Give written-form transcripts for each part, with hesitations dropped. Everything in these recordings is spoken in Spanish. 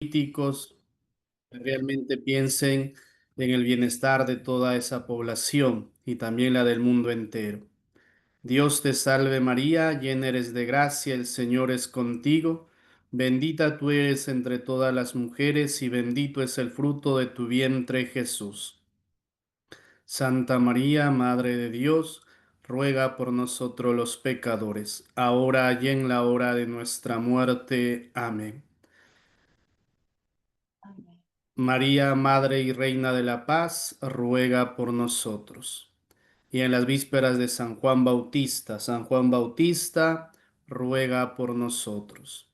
políticos que realmente piensen en el bienestar de toda esa población y también la del mundo entero. Dios te salve María, llena eres de gracia, el Señor es contigo, bendita tú eres entre todas las mujeres y bendito es el fruto de tu vientre Jesús. Santa María, Madre de Dios, ruega por nosotros los pecadores, ahora y en la hora de nuestra muerte. Amén. Amén. María, Madre y Reina de la Paz, ruega por nosotros. Y en las vísperas de San Juan Bautista, ruega por nosotros.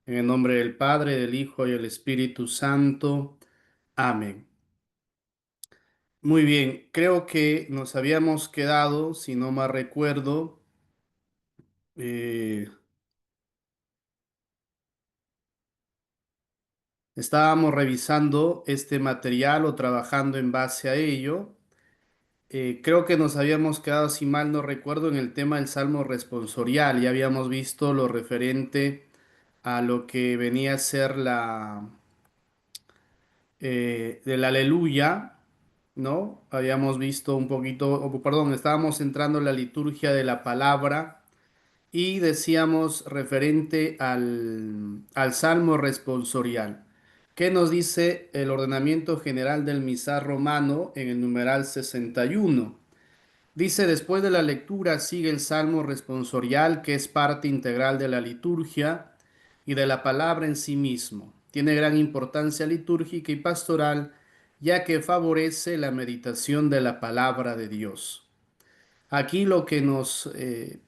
En el nombre del Padre, del Hijo y del Espíritu Santo. Amén. Muy bien, creo que nos habíamos quedado, si no mal recuerdo, eh, estábamos revisando este material o trabajando en base a ello. Creo que nos habíamos quedado, si mal no recuerdo, en el tema del Salmo responsorial. Ya habíamos visto lo referente a lo que venía a ser del aleluya, ¿no? Habíamos visto un poquito, perdón, estábamos entrando en la liturgia de la palabra y decíamos referente al Salmo responsorial. ¿Qué nos dice el ordenamiento general del misal romano en el numeral 61? Dice, después de la lectura sigue el salmo responsorial, que es parte integral de la liturgia y de la palabra en sí mismo. Tiene gran importancia litúrgica y pastoral, ya que favorece la meditación de la palabra de Dios. Aquí lo que nos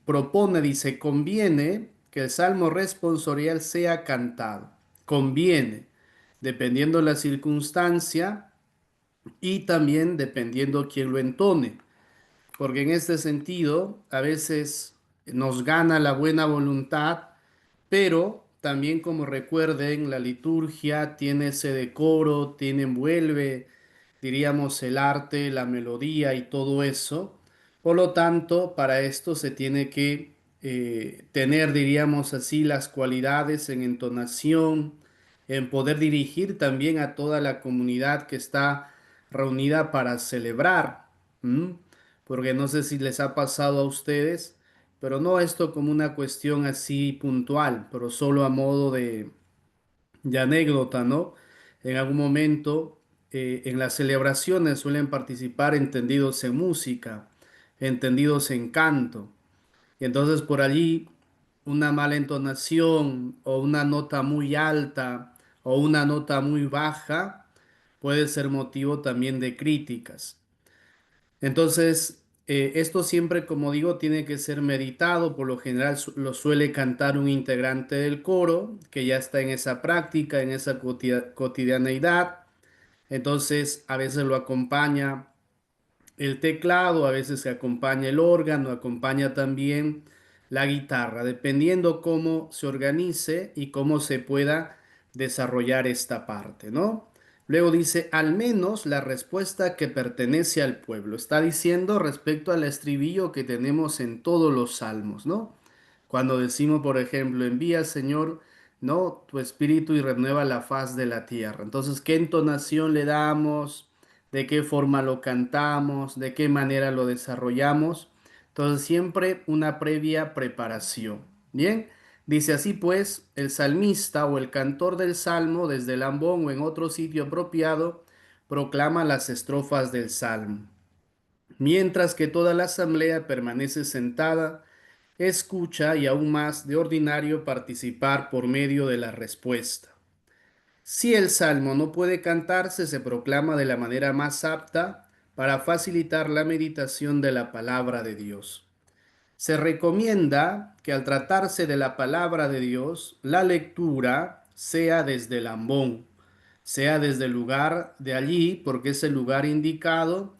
propone, dice, conviene que el salmo responsorial sea cantado. Conviene, dependiendo la circunstancia y también dependiendo quién lo entone, porque en este sentido a veces nos gana la buena voluntad, pero también, como recuerden, la liturgia tiene ese decoro, tiene, envuelve, diríamos, el arte, la melodía y todo eso. Por lo tanto, para esto se tiene que tener, diríamos así, las cualidades en entonación, en poder dirigir también a toda la comunidad que está reunida para celebrar. ¿M? Porque no sé si les ha pasado a ustedes, pero no esto como una cuestión así puntual, pero solo a modo de anécdota, ¿no? En algún momento en las celebraciones suelen participar entendidos en música, entendidos en canto, y entonces por allí una mala entonación o una nota muy alta o una nota muy baja puede ser motivo también de críticas. Entonces, esto siempre, como digo, tiene que ser meditado. Por lo general lo suele cantar un integrante del coro que ya está en esa práctica, en esa cotidianeidad. Entonces, a veces lo acompaña el teclado, a veces se acompaña el órgano, acompaña también la guitarra, dependiendo cómo se organice y cómo se pueda desarrollar esta parte, ¿no? Luego dice, al menos la respuesta que pertenece al pueblo. Está diciendo respecto al estribillo que tenemos en todos los salmos, ¿no? Cuando decimos, por ejemplo, envía, Señor, ¿no? Tu espíritu y renueva la faz de la tierra. Entonces, ¿qué entonación le damos? ¿De qué forma lo cantamos? ¿De qué manera lo desarrollamos? Entonces, siempre una previa preparación. Bien, dice así pues, el salmista o el cantor del salmo, desde el ambón o en otro sitio apropiado, proclama las estrofas del salmo, mientras que toda la asamblea permanece sentada, escucha y aún más de ordinario participar por medio de la respuesta. Si el salmo no puede cantarse, se proclama de la manera más apta para facilitar la meditación de la palabra de Dios. Se recomienda que al tratarse de la palabra de Dios, la lectura sea desde el ambón, sea desde el lugar de allí, porque es el lugar indicado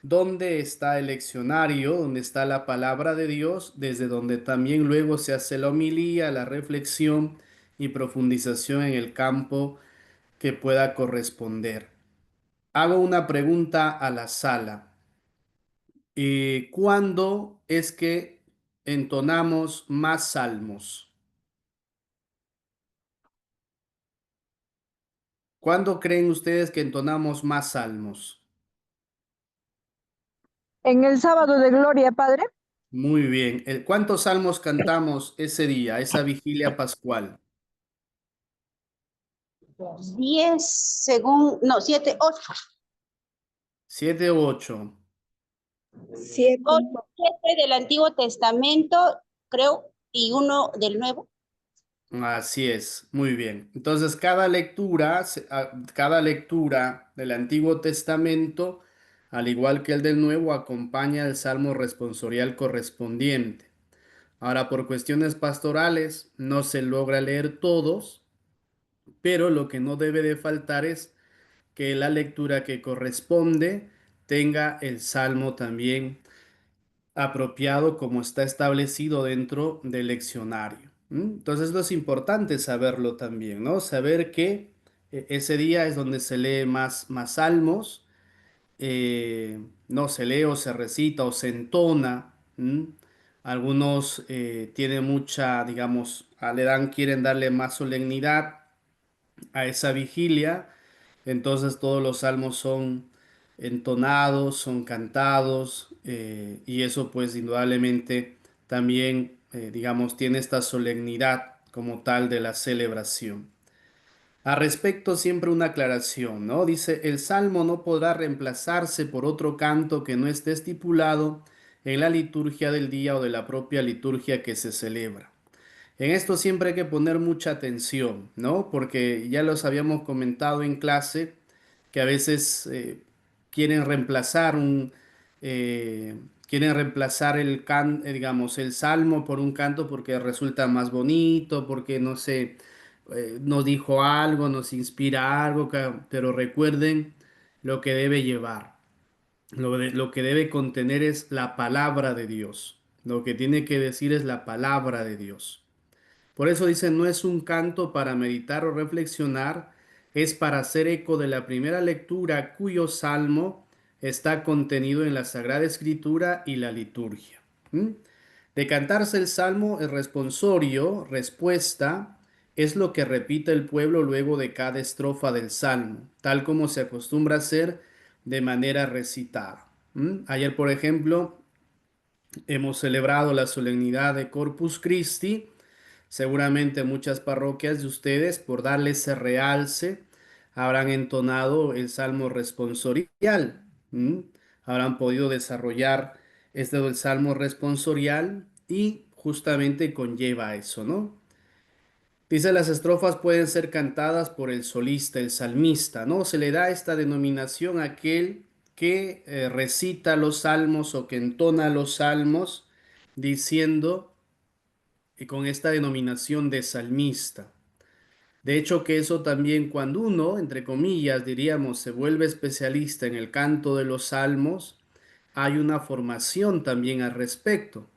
donde está el leccionario, donde está la palabra de Dios, desde donde también luego se hace la homilía, la reflexión y profundización en el campo que pueda corresponder. Hago una pregunta a la sala. ¿Cuándo es que entonamos más salmos? ¿Cuándo creen ustedes que entonamos más salmos? En el sábado de gloria, Padre, Muy bien. ¿Cuántos salmos cantamos ese día, esa vigilia pascual? 10 según, no, 7, 8. ¿Siete u ocho? 7. 7 del Antiguo Testamento, creo, y uno del Nuevo. Así es, muy bien. Entonces, cada lectura del Antiguo Testamento, al igual que el del Nuevo, acompaña el salmo responsorial correspondiente. Ahora, por cuestiones pastorales, no se logra leer todos, pero lo que no debe de faltar es que la lectura que corresponde tenga el salmo también apropiado como está establecido dentro del leccionario. Entonces, esto es importante saberlo también, ¿no? Saber que ese día es donde se lee más salmos, no se lee o se recita o se entona. Algunos tienen mucha, digamos, quieren darle más solemnidad a esa vigilia. Entonces todos los salmos son entonados, son cantados, y eso pues indudablemente también, digamos, tiene esta solemnidad como tal de la celebración. A respecto, siempre una aclaración, ¿no? Dice, el salmo no podrá reemplazarse por otro canto que no esté estipulado en la liturgia del día o de la propia liturgia que se celebra. En esto siempre hay que poner mucha atención, ¿no? Porque ya los habíamos comentado en clase que a veces quieren reemplazar quieren reemplazar digamos, el salmo por un canto porque resulta más bonito, porque no sé, nos dijo algo, nos inspira algo, pero recuerden lo que debe llevar. Lo que debe contener es la palabra de Dios. Lo que tiene que decir es la palabra de Dios. Por eso dice, no es un canto para meditar o reflexionar, es para hacer eco de la primera lectura cuyo salmo está contenido en la Sagrada Escritura y la liturgia. ¿Mm? De cantarse el salmo, el responsorio, respuesta, es lo que repite el pueblo luego de cada estrofa del salmo, tal como se acostumbra a hacer de manera recitada. Ayer, por ejemplo, hemos celebrado la solemnidad de Corpus Christi. Seguramente muchas parroquias de ustedes, por darle ese realce, habrán entonado el salmo responsorial. ¿m? Habrán podido desarrollar este del salmo responsorial y justamente conlleva eso, ¿no? Dice, las estrofas pueden ser cantadas por el solista, el salmista, ¿no? Se le da esta denominación a aquel que recita los salmos o que entona los salmos diciendo y con esta denominación de salmista. De hecho, que eso también cuando uno, entre comillas, diríamos, se vuelve especialista en el canto de los salmos, hay una formación también al respecto.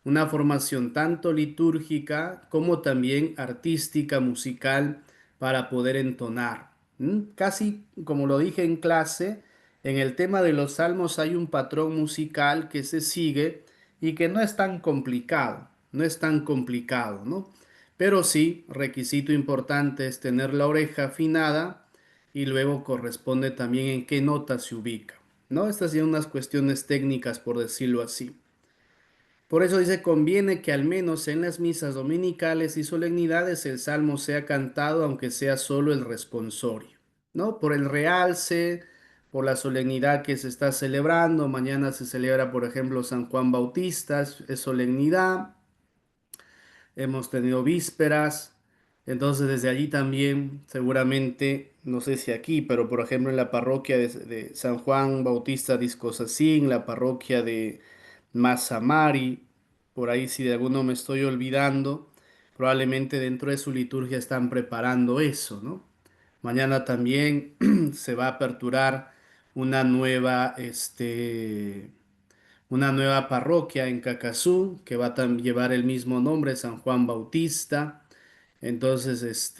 Una formación tanto litúrgica como también artística, musical, para poder entonar. Casi como lo dije en clase, en el tema de los salmos hay un patrón musical que se sigue y que no es tan complicado, no es tan complicado, ¿no? Pero sí, requisito importante es tener la oreja afinada y luego corresponde también en qué nota se ubica, ¿no? Estas son unas cuestiones técnicas, por decirlo así. Por eso dice, conviene que al menos en las misas dominicales y solemnidades el salmo sea cantado, aunque sea solo el responsorio, ¿no? Por el realce, por la solemnidad que se está celebrando. Mañana se celebra, por ejemplo, San Juan Bautista, es solemnidad. Hemos tenido vísperas, entonces desde allí también, seguramente, no sé si aquí, pero por ejemplo en la parroquia de San Juan Bautista de Iscosacín, la parroquia de Mazamari, por ahí si de alguno me estoy olvidando, probablemente dentro de su liturgia están preparando eso, ¿no? Mañana también se va a aperturar una nueva, una nueva parroquia en Cacazú que va a llevar el mismo nombre, San Juan Bautista. Entonces,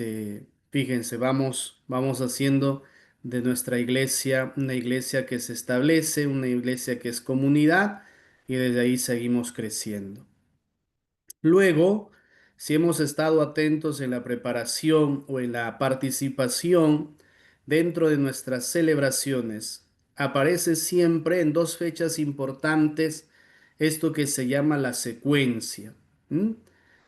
fíjense, vamos haciendo de nuestra iglesia una iglesia que se establece, una iglesia que es comunidad y desde ahí seguimos creciendo. Luego, si hemos estado atentos en la preparación o en la participación dentro de nuestras celebraciones aparece siempre en dos fechas importantes esto que se llama la secuencia. ¿M?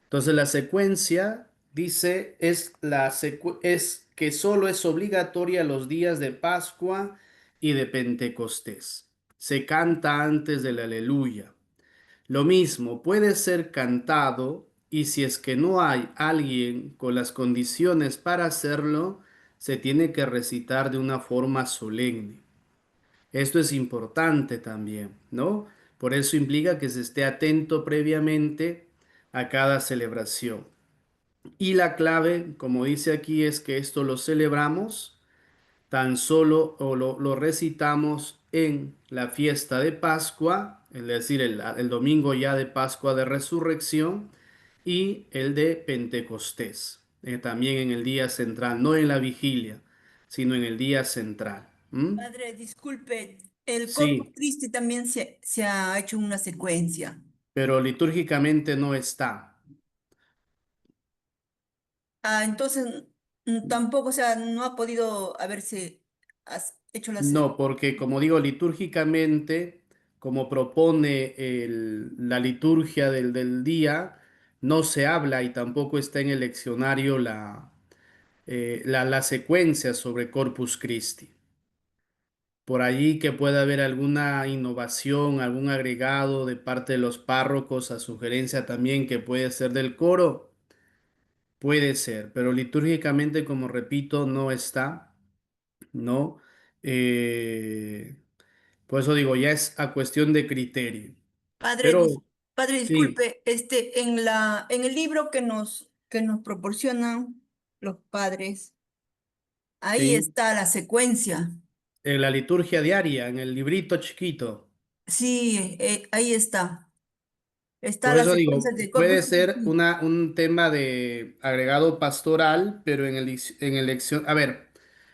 Entonces la secuencia dice es que solo es obligatoria los días de Pascua y de Pentecostés. Se canta antes del aleluya. Lo mismo puede ser cantado y si es que no hay alguien con las condiciones para hacerlo, se tiene que recitar de una forma solemne. Esto es importante también, ¿no? Por eso implica que se esté atento previamente a cada celebración. Y la clave, como dice aquí, es que esto lo celebramos tan solo o lo recitamos en la fiesta de Pascua, es decir, el domingo ya de Pascua de Resurrección y el de Pentecostés, también en el día central, no en la vigilia, sino en el día central. ¿Mm? Padre, disculpe, el Corpus Sí, Christi también se ha hecho una secuencia. pero litúrgicamente no está. Ah, entonces tampoco, o sea, no ha podido haberse hecho No, porque como digo, litúrgicamente, como propone la liturgia del día, no se habla y tampoco está en el leccionario la secuencia sobre Corpus Christi. Por allí que pueda haber alguna innovación, algún agregado de parte de los párrocos a sugerencia también que puede ser del coro, puede ser, pero litúrgicamente, como repito, no está, ¿no? Eh, Por eso digo, ya es a cuestión de criterio. Padre, Pero padre, sí, disculpe, en el libro que nos proporcionan los padres, ahí sí. está la secuencia. En la liturgia diaria, en el librito chiquito. Sí, ahí está. Está Por la eso secuencia digo, de puede Corpus ser Christi. un tema de agregado pastoral, pero en elección. A ver,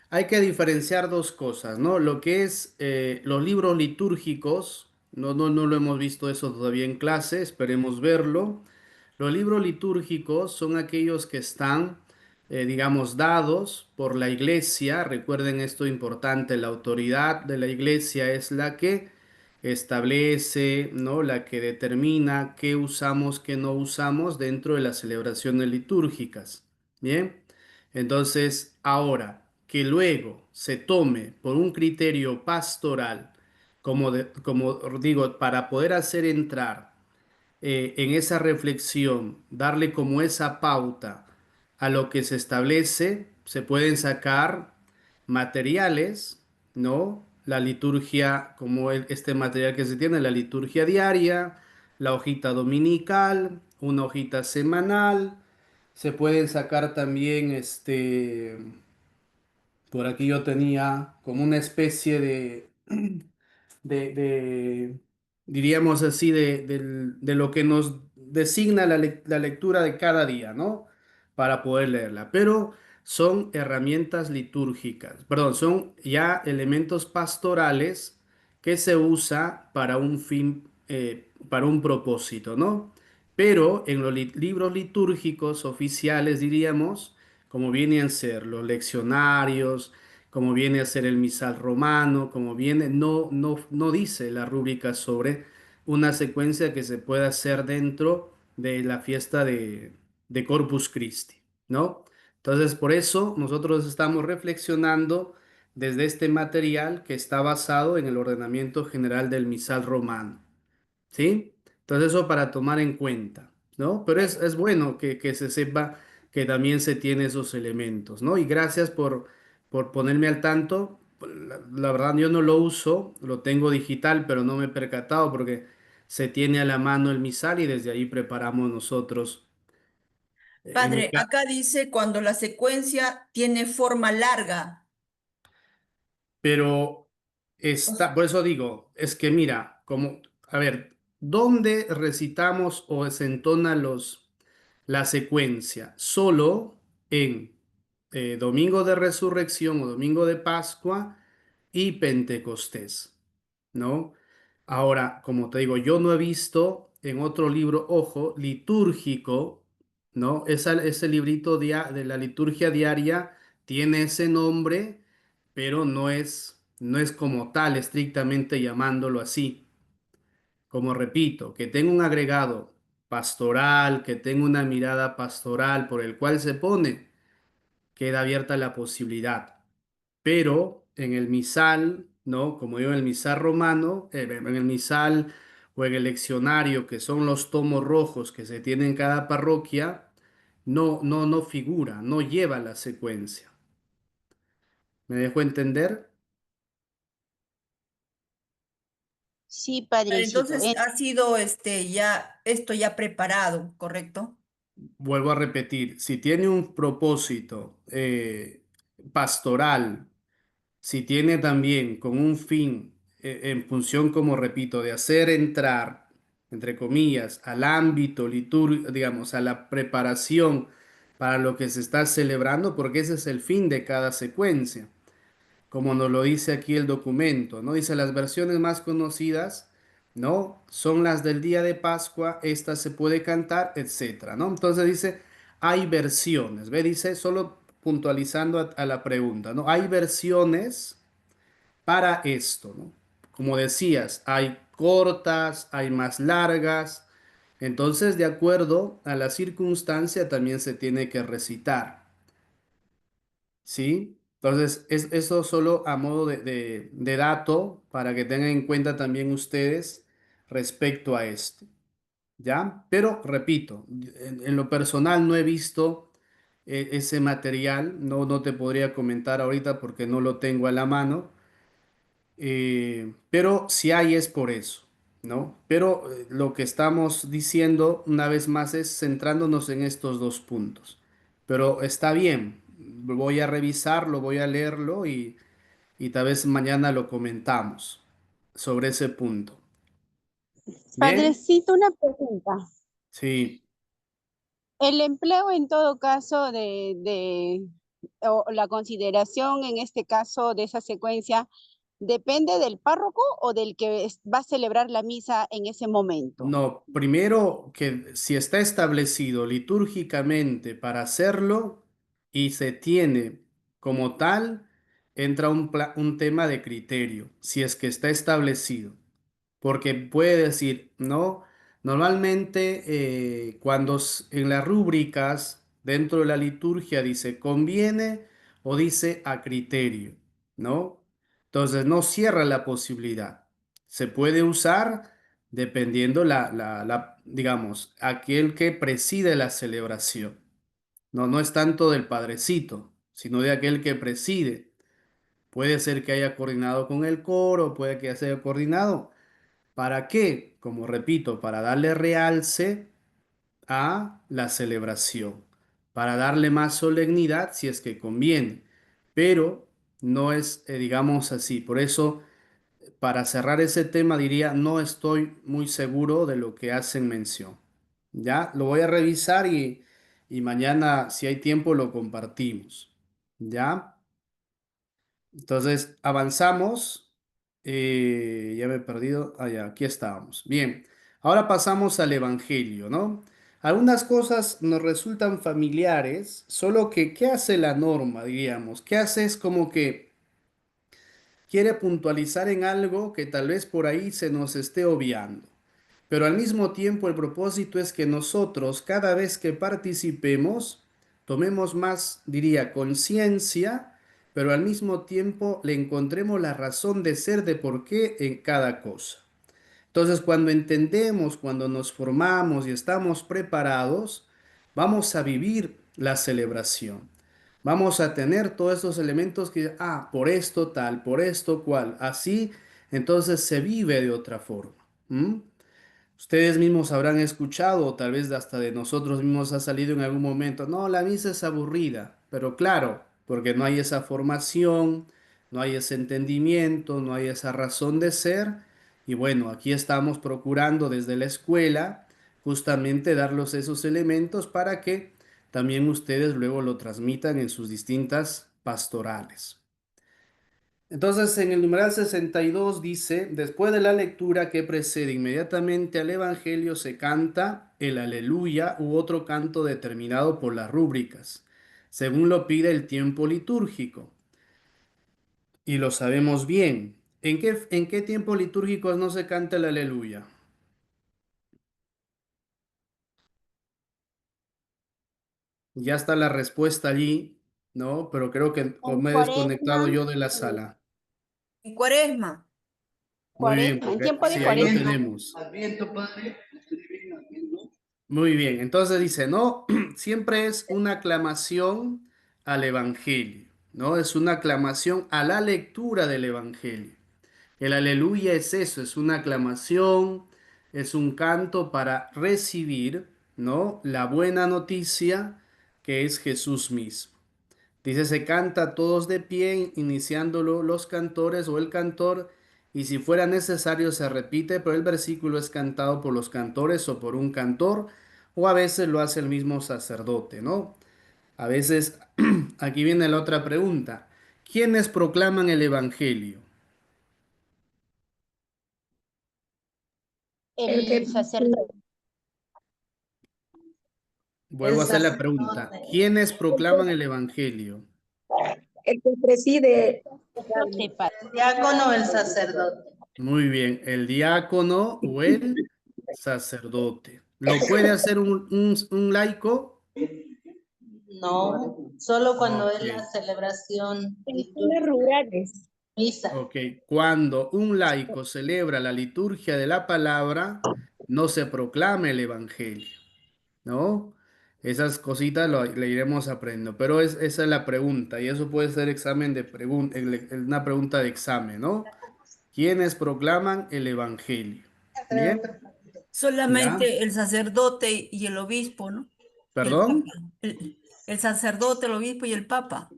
hay que diferenciar dos cosas, ¿no? Lo que es los libros litúrgicos, no lo hemos visto eso todavía en clase, esperemos verlo. Los libros litúrgicos son aquellos que están, digamos, dados por la iglesia. Recuerden esto importante, la autoridad de la iglesia es la que establece, ¿no? La que determina qué usamos, qué no usamos dentro de las celebraciones litúrgicas. Bien, entonces ahora que luego se tome por un criterio pastoral, como digo, para poder hacer entrar en esa reflexión, darle como esa pauta a lo que se establece, se pueden sacar materiales, ¿no? La liturgia, como este material que se tiene, la liturgia diaria, la hojita dominical, una hojita semanal, se pueden sacar también por aquí yo tenía como una especie de, diríamos así, de lo que nos designa la lectura de cada día, ¿no? Para poder leerla. Pero son herramientas litúrgicas, perdón, son ya elementos pastorales que se usa para un fin, para un propósito, ¿no? Pero en los libros litúrgicos oficiales, diríamos, como vienen a ser los leccionarios, como viene a ser el misal romano, como viene, no dice la rúbrica sobre una secuencia que se pueda hacer dentro de la fiesta de Corpus Christi, ¿no? Entonces, por eso nosotros estamos reflexionando desde este material que está basado en el ordenamiento general del misal romano. ¿Sí? Entonces eso para tomar en cuenta, ¿no? Pero es bueno que se sepa que también se tiene esos elementos, ¿no? Y gracias por ponerme al tanto. La verdad yo no lo uso, lo tengo digital, pero no me he percatado porque se tiene a la mano el misal y desde ahí preparamos nosotros. En el Padre, ca- acá dice cuando la secuencia tiene forma larga. Pero O- está, por eso digo, es que mira, como, a ver, ¿dónde recitamos o se entona la secuencia? Solo en Domingo de Resurrección o Domingo de Pascua y Pentecostés, ¿no? Ahora, como te digo, yo no he visto en otro libro, ojo, litúrgico, ¿no? Ese librito de la liturgia diaria tiene ese nombre, pero no es como tal estrictamente llamándolo así. Como repito, que tenga un agregado pastoral, que tenga una mirada pastoral por el cual se pone, queda abierta la posibilidad. Pero en el misal, ¿no? Como digo, en el misal romano, en el misal o en el leccionario, que son los tomos rojos que se tienen en cada parroquia, no figura, no lleva la secuencia. ¿Me dejo entender? Sí, Pero padrecito. entonces ha sido ya esto ya preparado, ¿correcto? Vuelvo a repetir, si tiene un propósito pastoral, si tiene también con un fin en función, como repito, de hacer entrar, entre comillas, al ámbito litúrgico, digamos, a la preparación para lo que se está celebrando, porque ese es el fin de cada secuencia, como nos lo dice aquí el documento, ¿no? Dice las versiones más conocidas, ¿no? Son las del día de Pascua, esta se puede cantar, etcétera, ¿no? Entonces dice, hay versiones, ¿ve? Dice, solo puntualizando a la pregunta, ¿no? Hay versiones para esto, ¿no? Como decías, hay cortas, hay más largas, entonces de acuerdo a la circunstancia también se tiene que recitar, ¿sí? Entonces, eso solo a modo de dato para que tengan en cuenta también ustedes respecto a esto, ¿ya? Pero repito, en lo personal no he visto ese material, no te podría comentar ahorita porque no lo tengo a la mano. Pero si hay es por eso, ¿no? Pero lo que estamos diciendo una vez más es centrándonos en estos dos puntos. Pero está bien, voy a revisarlo, voy a leerlo y tal vez mañana lo comentamos sobre ese punto. Bien, Padrecito, una pregunta. sí, El empleo en todo caso o la consideración en este caso de esa secuencia, ¿depende del párroco o del que va a celebrar la misa en ese momento? no, primero que si está establecido litúrgicamente para hacerlo y se tiene como tal, entra un tema de criterio, si es que está establecido. Porque puede decir, ¿no? Normalmente cuando en las rúbricas dentro de la liturgia dice conviene o dice a criterio, ¿no? Entonces no cierra la posibilidad. Se puede usar dependiendo digamos, aquel que preside la celebración. No es tanto del padrecito, sino de aquel que preside. Puede ser que haya coordinado con el coro, puede que haya coordinado. ¿Para qué? Como repito, para darle realce a la celebración, para darle más solemnidad si es que conviene, pero no es, digamos así. Por eso, para cerrar ese tema, diría, no estoy muy seguro de lo que hacen mención. Ya, lo voy a revisar y mañana, si hay tiempo, lo compartimos. ¿Ya? Entonces, avanzamos. Ya me he perdido. Ah, ya, aquí estábamos. Bien, ahora pasamos al Evangelio, ¿no? Algunas cosas nos resultan familiares, solo que, ¿qué hace la norma, diríamos? ¿Qué hace? Es como que quiere puntualizar en algo que tal vez por ahí se nos esté obviando. Pero al mismo tiempo el propósito es que nosotros cada vez que participemos tomemos más, diría, conciencia, pero al mismo tiempo le encontremos la razón de ser de por qué en cada cosa. Entonces, cuando entendemos, cuando nos formamos y estamos preparados, vamos a vivir la celebración. Vamos a tener todos estos elementos que, por esto tal, por esto cual, así, entonces se vive de otra forma. ¿M? Ustedes mismos habrán escuchado, o tal vez hasta de nosotros mismos ha salido en algún momento, no, la misa es aburrida, pero claro, porque no hay esa formación, no hay ese entendimiento, no hay esa razón de ser, y bueno, aquí estamos procurando desde la escuela justamente darlos esos elementos para que también ustedes luego lo transmitan en sus distintas pastorales. Entonces, en el numeral 62 dice, después de la lectura que precede inmediatamente al Evangelio, se canta el aleluya u otro canto determinado por las rúbricas, según lo pide el tiempo litúrgico. y lo sabemos bien. En qué tiempos litúrgicos no se canta el aleluya? Ya está la respuesta allí, ¿no? Pero creo que o En me he desconectado cuaresma, yo de la en sala. En Cuaresma. Muy bien, cuaresma, en porque tiempo de sí, ahí lo cuaresma. tenemos. Muy bien, entonces dice, no, siempre es una aclamación al Evangelio, ¿no? Es una aclamación a la lectura del Evangelio. El aleluya es eso, es una aclamación, es un canto para recibir, ¿no? La buena noticia que es Jesús mismo. Dice, se canta todos de pie, iniciándolo los cantores o el cantor, y si fuera necesario se repite, pero el versículo es cantado por los cantores o por un cantor, o a veces lo hace el mismo sacerdote, ¿no? A veces, aquí viene la otra pregunta, ¿quiénes proclaman el Evangelio? El El que, sacerdote. el Vuelvo a hacer la pregunta, sacerdote, ¿quiénes proclaman el Evangelio? el que preside, Sacerdote, padre. el diácono, el sacerdote. Muy bien, el diácono o el sacerdote. ¿Lo puede hacer un laico? No, solo cuando Ok, es la celebración En zonas litúrgica, rurales. misa. ok. Cuando un laico celebra la liturgia de la palabra, no se proclama el evangelio, ¿no? Esas cositas le iremos aprendiendo, pero esa es la pregunta y eso puede ser examen de una pregunta de examen, ¿no? ¿Quiénes proclaman el evangelio? Bien, ¿ya? Solamente el sacerdote y el obispo, ¿no? Y el ¿Perdón? papa. El sacerdote, el obispo y el papa.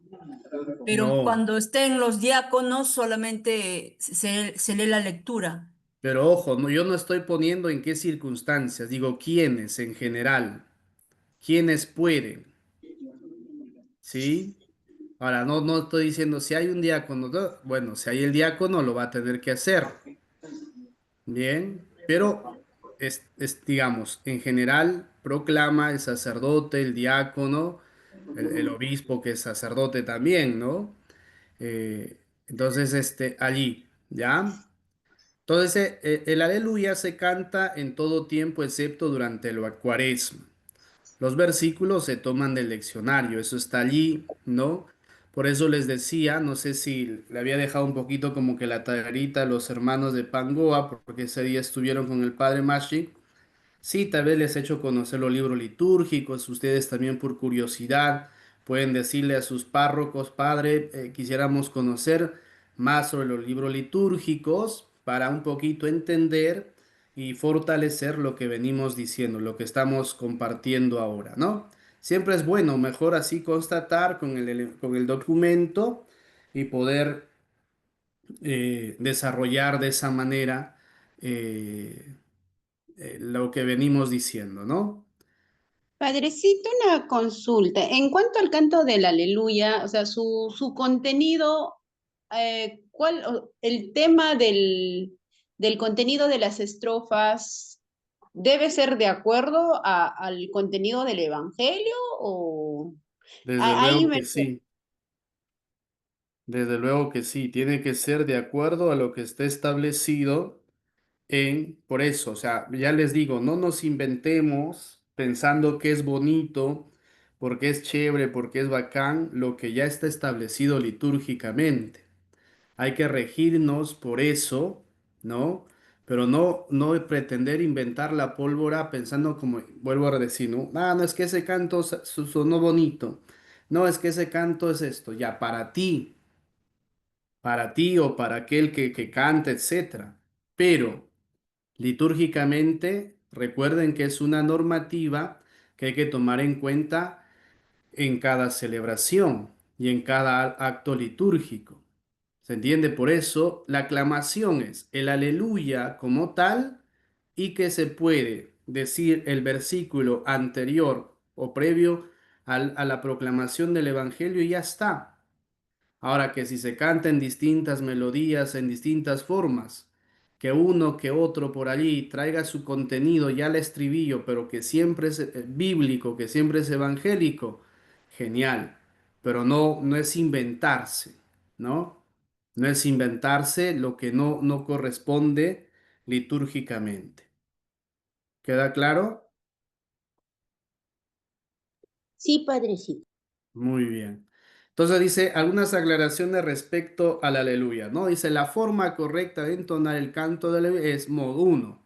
Pero No, cuando estén los diáconos, solamente se lee la lectura. pero ojo, no, yo no estoy poniendo en qué circunstancias, digo quiénes en general, quiénes pueden, ¿sí? Ahora, no estoy diciendo si hay un diácono, no, bueno, si hay el diácono lo va a tener que hacer, bien, pero digamos, en general proclama el sacerdote, el diácono, el obispo que es sacerdote también, ¿no? Entonces, allí, ¿ya? Entonces, el aleluya se canta en todo tiempo excepto durante el cuaresma. Los versículos se toman del leccionario, eso está allí, ¿no? Por eso les decía, no sé si le había dejado un poquito como que la tagarita a los hermanos de Pangoa, porque ese día estuvieron con el padre Mashi. Sí, tal vez les he hecho conocer los libros litúrgicos, ustedes también por curiosidad pueden decirle a sus párrocos, padre, quisiéramos conocer más sobre los libros litúrgicos para un poquito entender y fortalecer lo que venimos diciendo, lo que estamos compartiendo ahora, ¿no? Siempre es bueno, mejor así constatar con el documento y poder desarrollar de esa manera eh, lo que venimos diciendo, ¿no? Padrecito, una consulta. En cuanto al canto del aleluya, o sea, su contenido, el tema del contenido de las estrofas debe ser de acuerdo al contenido del evangelio o Desde ahí luego me... que sí, desde luego que sí, tiene que ser de acuerdo a lo que esté establecido por eso, o sea, ya les digo, no nos inventemos pensando que es bonito, porque es chévere, porque es bacán, lo que ya está establecido litúrgicamente. Hay que regirnos por eso, ¿no? Pero no pretender inventar la pólvora pensando como, vuelvo a decir, ¿no? Ah, no es que ese canto sonó bonito. No, es que ese canto es esto, ya para ti o para aquel que canta, etcétera. Pero litúrgicamente, recuerden que es una normativa que hay que tomar en cuenta en cada celebración y en cada acto litúrgico. ¿Se entiende? Por eso la aclamación es el aleluya como tal y que se puede decir el versículo anterior o previo a la proclamación del evangelio y ya está. Ahora que si se canta en distintas melodías, en distintas formas, que uno que otro por allí traiga su contenido ya al estribillo, pero que siempre es bíblico, que siempre es evangélico, genial, pero no es inventarse, ¿no? No es inventarse lo que no corresponde litúrgicamente. ¿Queda claro? Sí, padrecito. Muy bien. Entonces dice algunas aclaraciones respecto al aleluya, ¿no? Dice la forma correcta de entonar el canto de aleluya es modo 1.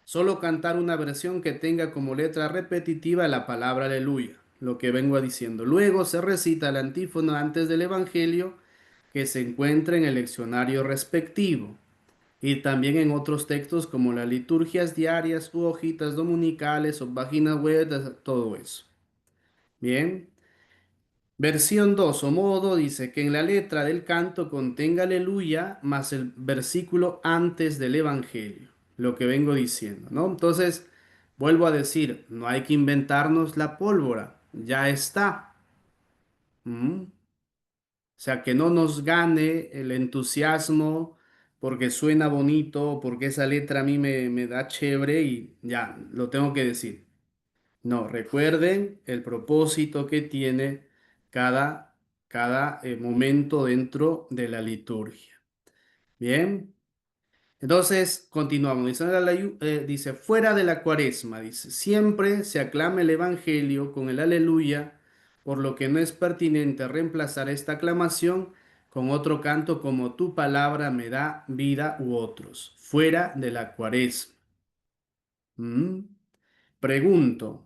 Solo cantar una versión que tenga como letra repetitiva la palabra aleluya, lo que vengo diciendo. Luego se recita el antífono antes del evangelio que se encuentra en el leccionario respectivo y también en otros textos como las liturgias diarias u hojitas dominicales o páginas web, todo eso. Bien. Versión 2 o modo dice que en la letra del canto contenga aleluya más el versículo antes del evangelio, lo que vengo diciendo, ¿no? Entonces, vuelvo a decir, no hay que inventarnos la pólvora, ya está. ¿Mm? O sea, que no nos gane el entusiasmo porque suena bonito, porque esa letra a mí me da chévere y ya, lo tengo que decir. No, recuerden el propósito que tiene cada momento dentro de la liturgia. Bien, entonces continuamos. Dice, fuera de la cuaresma, dice, siempre se aclama el Evangelio con el aleluya, por lo que no es pertinente reemplazar esta aclamación con otro canto como tu palabra me da vida u otros, fuera de la cuaresma. ¿Mm? Pregunto.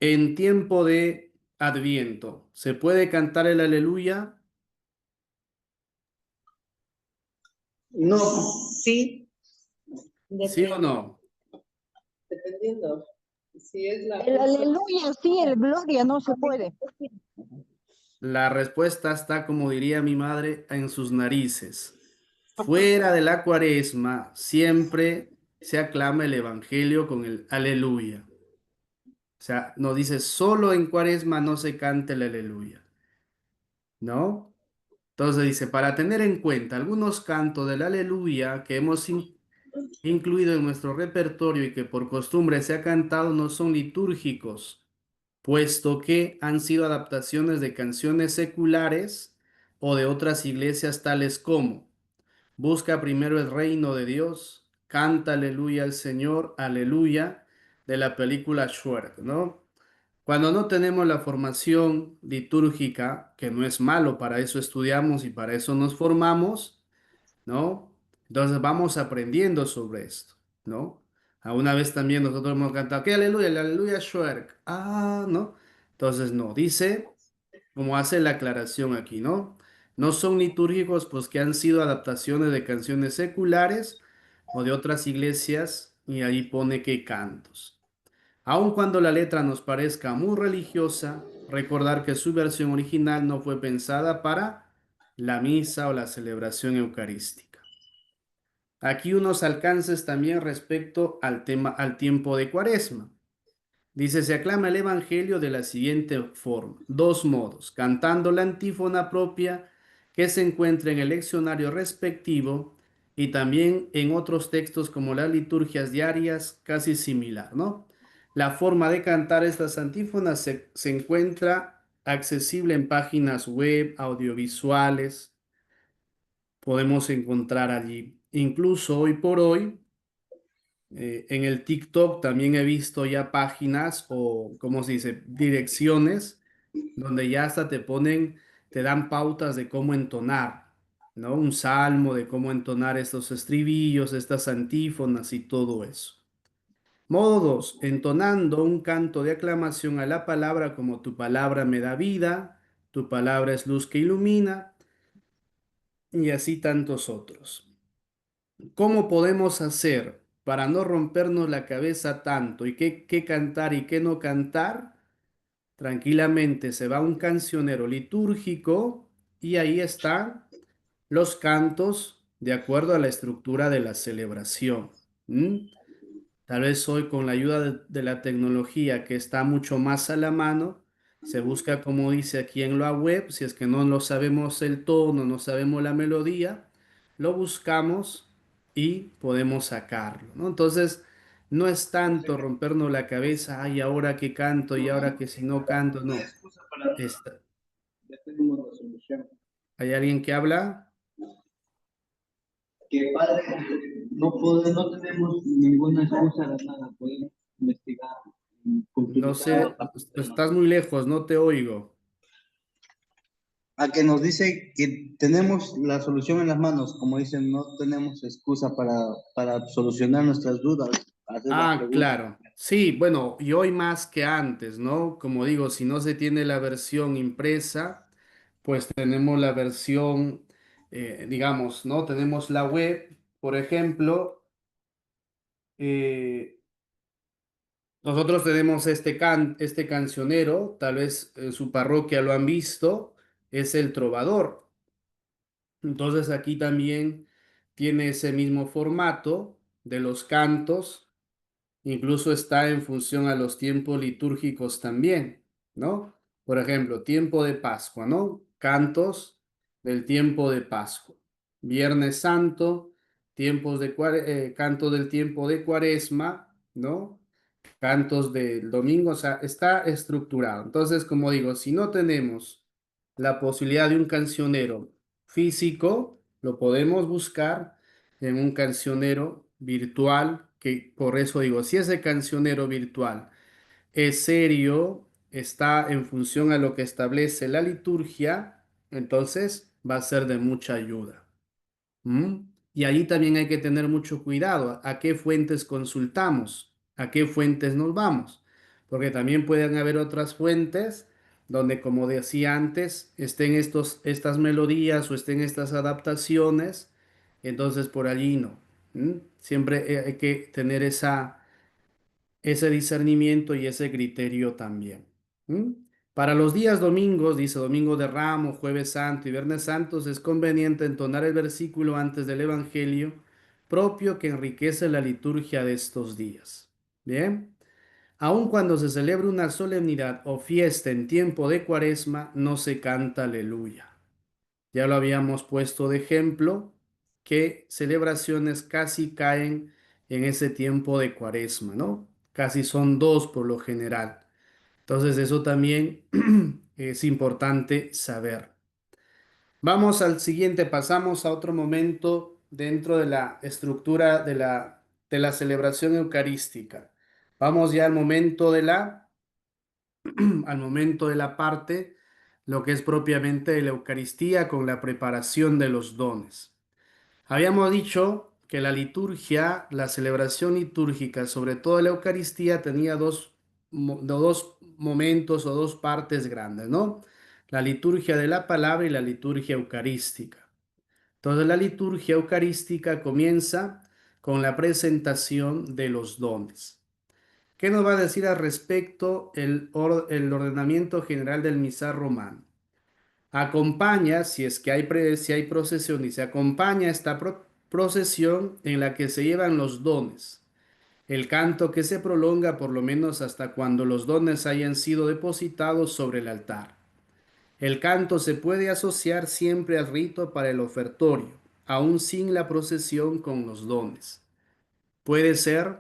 En tiempo de Adviento, ¿se puede cantar el aleluya? No, sí, ¿Sí o no? dependiendo. Si es la El aleluya, sí, el gloria no se puede. La respuesta está, como diría mi madre, en sus narices. Fuera de la cuaresma, siempre se aclama el evangelio con el aleluya. O sea, nos dice, solo en cuaresma no se canta el aleluya, ¿no? Entonces dice, para tener en cuenta algunos cantos del aleluya que hemos incluido en nuestro repertorio y que por costumbre se ha cantado no son litúrgicos, puesto que han sido adaptaciones de canciones seculares o de otras iglesias tales como Busca primero el reino de Dios, Canta aleluya al Señor, aleluya, de la película Shrek, ¿no? Cuando no tenemos la formación litúrgica, que no es malo, para eso estudiamos y para eso nos formamos, ¿no? Entonces vamos aprendiendo sobre esto, ¿no? A una vez también nosotros hemos cantado, ¿qué aleluya? El aleluya Shrek. Ah, ¿no? Entonces no, dice, como hace la aclaración aquí, ¿no? No son litúrgicos, pues que han sido adaptaciones de canciones seculares o de otras iglesias, y ahí pone que cantos. Aun cuando la letra nos parezca muy religiosa, recordar que su versión original no fue pensada para la misa o la celebración eucarística. Aquí unos alcances también respecto al tema, al tiempo de Cuaresma. Dice, se aclama el Evangelio de la siguiente forma, dos modos, cantando la antífona propia que se encuentra en el leccionario respectivo y también en otros textos como las liturgias diarias, casi similar, ¿no? La forma de cantar estas antífonas se encuentra accesible en páginas web, audiovisuales, podemos encontrar allí. Incluso hoy por hoy, en el TikTok también he visto ya páginas o, ¿cómo se dice?, direcciones donde ya hasta te ponen, te dan pautas de cómo entonar, ¿no? Un salmo, de cómo entonar estos estribillos, estas antífonas y todo eso. Modo 2, entonando un canto de aclamación a la palabra como tu palabra me da vida, tu palabra es luz que ilumina y así tantos otros. ¿Cómo podemos hacer para no rompernos la cabeza tanto y qué cantar y qué no cantar? Tranquilamente se va a un cancionero litúrgico y ahí están los cantos de acuerdo a la estructura de la celebración. ¿Mm? Tal vez hoy con la ayuda de la tecnología que está mucho más a la mano, se busca, como dice aquí en la web, si es que no lo sabemos el tono, no sabemos la melodía, lo buscamos y podemos sacarlo, ¿no? Entonces, no es tanto rompernos la cabeza, ay, ahora que canto y ahora que si no canto, no. Está- ¿Hay alguien que habla? Que padre, no tenemos ninguna excusa de nada, podemos investigar, No culturizar. sé, estás muy lejos, no te oigo. A que nos dice que tenemos la solución en las manos, como dicen, no tenemos excusa para solucionar nuestras dudas, hacer la Ah, pregunta. claro. Sí, bueno, y hoy más que antes, ¿no? Como digo, si no se tiene la versión impresa, pues tenemos la versión, digamos, ¿no? Tenemos la web, por ejemplo, eh, nosotros tenemos este cancionero, tal vez en su parroquia lo han visto, es el Trovador. Entonces aquí también tiene ese mismo formato de los cantos. Incluso está en función a los tiempos litúrgicos también, ¿no? Por ejemplo, tiempo de Pascua, ¿no? Cantos del tiempo de Pascua. Viernes Santo, canto del tiempo de Cuaresma, ¿no? Cantos del domingo, o sea, está estructurado. Entonces, como digo, si no tenemos la posibilidad de un cancionero físico, lo podemos buscar en un cancionero virtual, que por eso digo, si ese cancionero virtual es serio, está en función a lo que establece la liturgia, entonces va a ser de mucha ayuda. ¿Mm? Y allí también hay que tener mucho cuidado. ¿A qué fuentes consultamos? ¿A qué fuentes nos vamos? Porque también pueden haber otras fuentes donde, como decía antes, estén estas melodías o estén estas adaptaciones. Entonces, por allí no. ¿Mm? Siempre hay que tener ese discernimiento y ese criterio también. ¿Mm? Para los días domingos, dice Domingo de Ramos, Jueves Santo y Viernes Santos, es conveniente entonar el versículo antes del Evangelio propio que enriquece la liturgia de estos días. Bien, aun cuando se celebra una solemnidad o fiesta en tiempo de Cuaresma, no se canta aleluya. Ya lo habíamos puesto de ejemplo, que celebraciones casi caen en ese tiempo de Cuaresma, ¿no? Casi son dos por lo general. Entonces eso también es importante saber. Vamos al siguiente, pasamos a otro momento dentro de la estructura de la celebración eucarística. Vamos ya al momento de la parte, lo que es propiamente de la Eucaristía con la preparación de los dones. Habíamos dicho que la liturgia, la celebración litúrgica, sobre todo la Eucaristía, tenía dos momentos o dos partes grandes, ¿no? La liturgia de la palabra y la liturgia eucarística. Entonces la liturgia eucarística comienza con la presentación de los dones. ¿Qué nos va a decir al respecto el ordenamiento general del misal romano? Acompaña, si es que si hay procesión y se acompaña esta procesión en la que se llevan los dones. El canto que se prolonga por lo menos hasta cuando los dones hayan sido depositados sobre el altar. El canto se puede asociar siempre al rito para el ofertorio, aun sin la procesión con los dones. Puede ser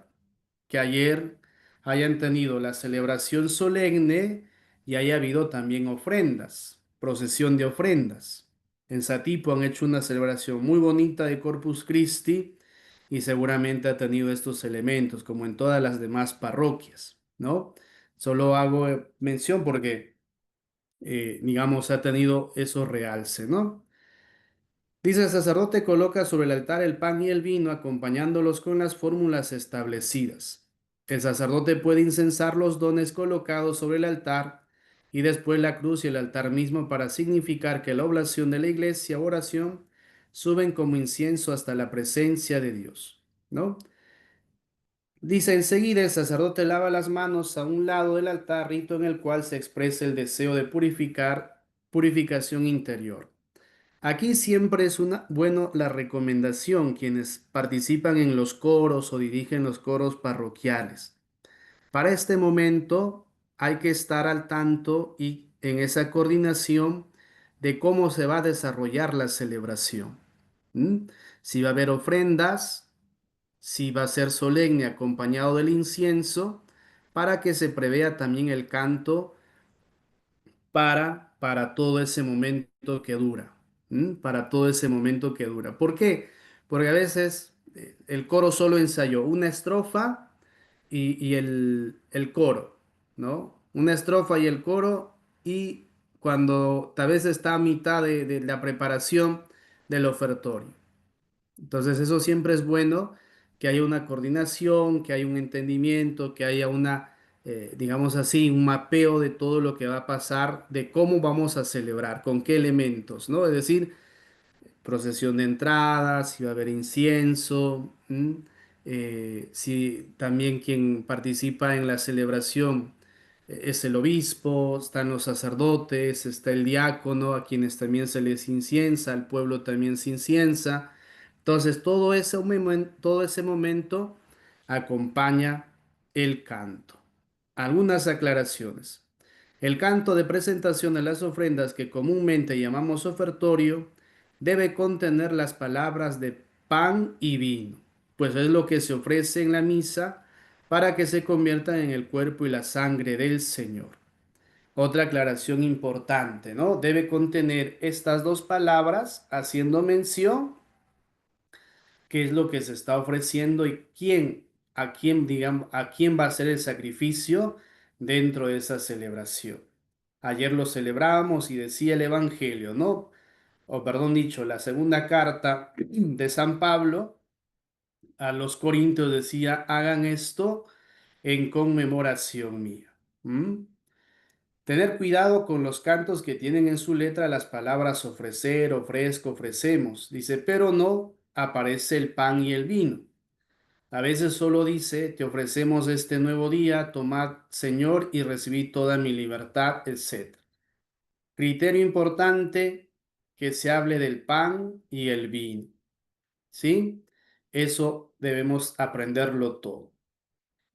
que ayer hayan tenido la celebración solemne y haya habido también ofrendas, procesión de ofrendas. En Satipo han hecho una celebración muy bonita de Corpus Christi y seguramente ha tenido estos elementos, como en todas las demás parroquias, ¿no? Solo hago mención porque, digamos, ha tenido esos realce, ¿no? Dice, el sacerdote coloca sobre el altar el pan y el vino, acompañándolos con las fórmulas establecidas. El sacerdote puede incensar los dones colocados sobre el altar y después la cruz y el altar mismo para significar que la oblación de la iglesia, oración, suben como incienso hasta la presencia de Dios, ¿no? Dice, enseguida el sacerdote lava las manos a un lado del altar, rito en el cual se expresa el deseo de purificación interior. Aquí siempre es bueno la recomendación quienes participan en los coros o dirigen los coros parroquiales. Para este momento hay que estar al tanto y en esa coordinación de cómo se va a desarrollar la celebración. ¿Mm? Si va a haber ofrendas, si va a ser solemne acompañado del incienso, para que se prevea también el canto para todo ese momento que dura. ¿Mm? Para todo ese momento que dura. ¿Por qué? porque a veces el coro solo ensayó una estrofa y el coro, ¿no? Una estrofa y el coro y cuando tal vez está a mitad de la preparación del ofertorio. Entonces eso siempre es bueno, que haya una coordinación, que haya un entendimiento, que haya una, digamos así, un mapeo de todo lo que va a pasar, de cómo vamos a celebrar, con qué elementos, ¿no? Es decir, procesión de entrada, si va a haber incienso, si también quien participa en la celebración es el obispo, están los sacerdotes, está el diácono, a quienes también se les inciensa, al pueblo también se inciensa. Entonces, todo ese momento acompaña el canto. Algunas aclaraciones. El canto de presentación de las ofrendas, que comúnmente llamamos ofertorio, debe contener las palabras de pan y vino, pues es lo que se ofrece en la misa para que se conviertan en el cuerpo y la sangre del Señor. Otra aclaración importante, ¿no? Debe contener estas dos palabras haciendo mención qué es lo que se está ofreciendo y digamos, a quién va a ser el sacrificio dentro de esa celebración. Ayer lo celebramos y decía el Evangelio, ¿no? O perdón dicho, la segunda carta de San Pablo a los Corintios decía, hagan esto en conmemoración mía. ¿Mm? Tener cuidado con los cantos que tienen en su letra las palabras ofrecer, ofrezco, ofrecemos. Dice, pero no aparece el pan y el vino. A veces solo dice, te ofrecemos este nuevo día, tomad, Señor, y recibid toda mi libertad, etc. Criterio importante, que se hable del pan y el vino. ¿Sí? Eso debemos aprenderlo todo.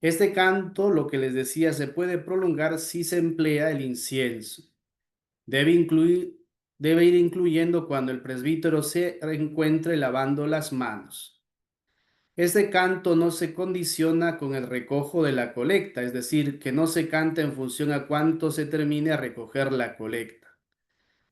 Este canto, lo que les decía, se puede prolongar si se emplea el incienso. Debe incluir, debe ir incluyendo cuando el presbítero se encuentre lavando las manos. Este canto no se condiciona con el recojo de la colecta, es decir, que no se canta en función a cuánto se termine a recoger la colecta.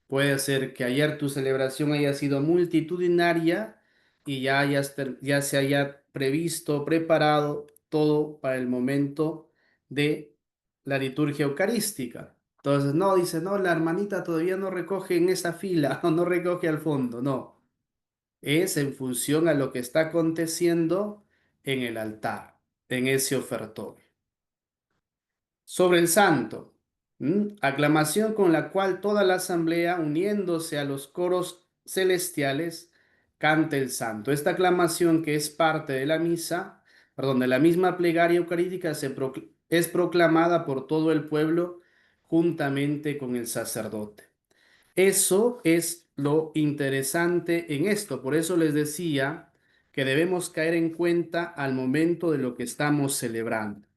Puede ser que ayer tu celebración haya sido multitudinaria y ya se haya previsto, preparado todo para el momento de la liturgia eucarística. Entonces, no, dice, no, la hermanita todavía no recoge en esa fila o no recoge al fondo, no. Es en función a lo que está aconteciendo en el altar, en ese ofertorio. Sobre el santo, aclamación con la cual toda la asamblea, uniéndose a los coros celestiales, canta el santo. Esta aclamación, que es parte de la misa, perdón, de la misma plegaria eucarística, es proclamada por todo el pueblo juntamente con el sacerdote. Eso es lo interesante en esto. Por eso les decía que debemos caer en cuenta al momento de lo que estamos celebrando.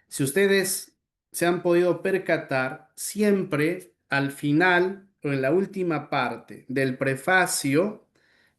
Si ustedes se han podido percatar, siempre al final o en la última parte del prefacio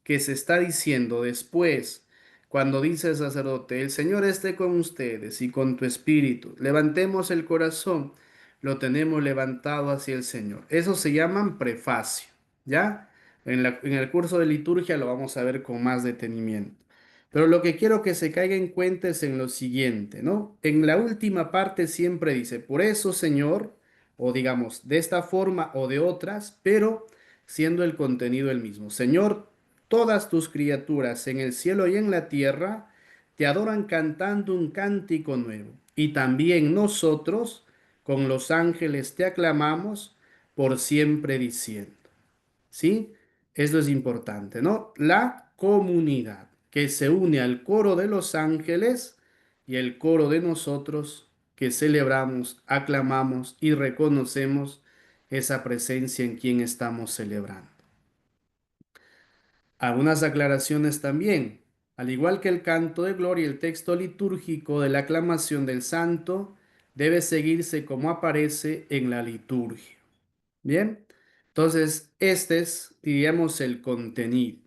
que se está diciendo después, cuando dice el sacerdote, el Señor esté con ustedes y con tu espíritu, levantemos el corazón, lo tenemos levantado hacia el Señor. Eso se llaman prefacio, ¿ya? En el curso de liturgia lo vamos a ver con más detenimiento. Pero lo que quiero que se caiga en cuenta es en lo siguiente, ¿no? En la última parte siempre dice, por eso, Señor, o digamos, de esta forma o de otras, pero siendo el contenido el mismo. Señor, todas tus criaturas en el cielo y en la tierra te adoran cantando un cántico nuevo. Y también nosotros, con los ángeles, te aclamamos por siempre diciendo. ¿Sí? Eso es importante, ¿no? La comunidad que se une al coro de los ángeles y el coro de nosotros que celebramos, aclamamos y reconocemos esa presencia en quien estamos celebrando. Algunas aclaraciones también. Al igual que el canto de gloria, el texto litúrgico de la aclamación del santo debe seguirse como aparece en la liturgia. Bien, entonces este es, diríamos, el contenido.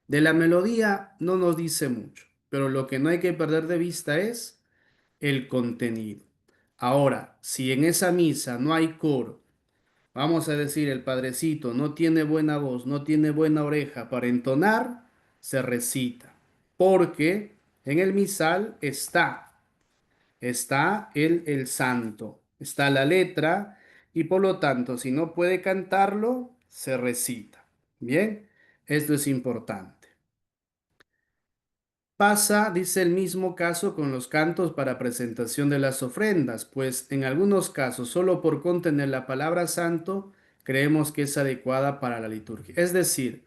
De la melodía no nos dice mucho, pero lo que no hay que perder de vista es el contenido. Ahora, si en esa misa no hay coro, vamos a decir, el padrecito no tiene buena voz, no tiene buena oreja para entonar, se recita. porque en el misal está el santo, está la letra y por lo tanto, si no puede cantarlo, se recita. Bien, esto es importante. Pasa, dice el mismo caso con los cantos para presentación de las ofrendas, pues en algunos casos, solo por contener la palabra santo, creemos que es adecuada para la liturgia. Es decir,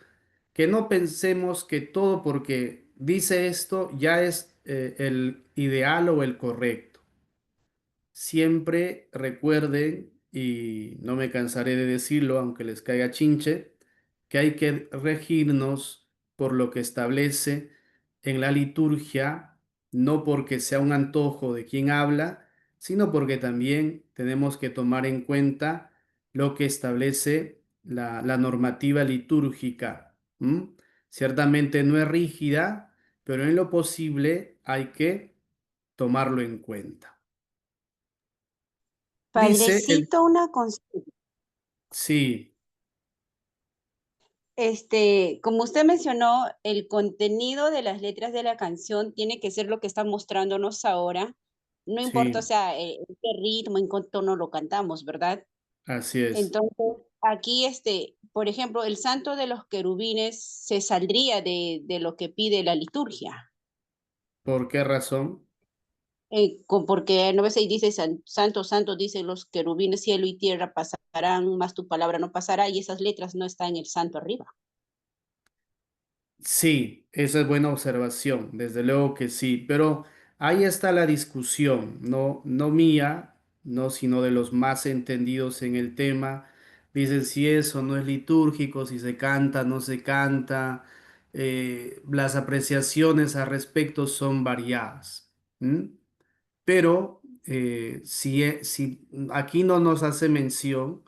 que no pensemos que todo porque dice esto ya es el ideal o el correcto. Siempre recuerden, y no me cansaré de decirlo, aunque les caiga chinche, que hay que regirnos por lo que establece en la liturgia, no porque sea un antojo de quien habla, sino porque también tenemos que tomar en cuenta lo que establece la normativa litúrgica. ¿M? Ciertamente no es rígida, pero en lo posible hay que tomarlo en cuenta. Dice el... Padrecito, una consulta. Sí, Como usted mencionó, el contenido de las letras de la canción tiene que ser lo que está mostrándonos ahora. No importa, o sí, sea, en qué ritmo, en qué tono lo cantamos, ¿verdad? así es. Entonces, aquí, por ejemplo, el santo de los querubines se saldría de lo que pide la liturgia. ¿Por qué razón? Porque no ves ahí dice, santo, santo, dice los querubines, cielo y tierra pasarán, más tu palabra no pasará, y esas letras no están en el santo arriba. Sí, esa es buena observación, desde luego que sí, pero ahí está la discusión, no mía, no, sino de los más entendidos en el tema. Dicen si eso no es litúrgico, si se canta, no se canta. Las apreciaciones al respecto son variadas. ¿M? Pero si aquí no nos hace mención.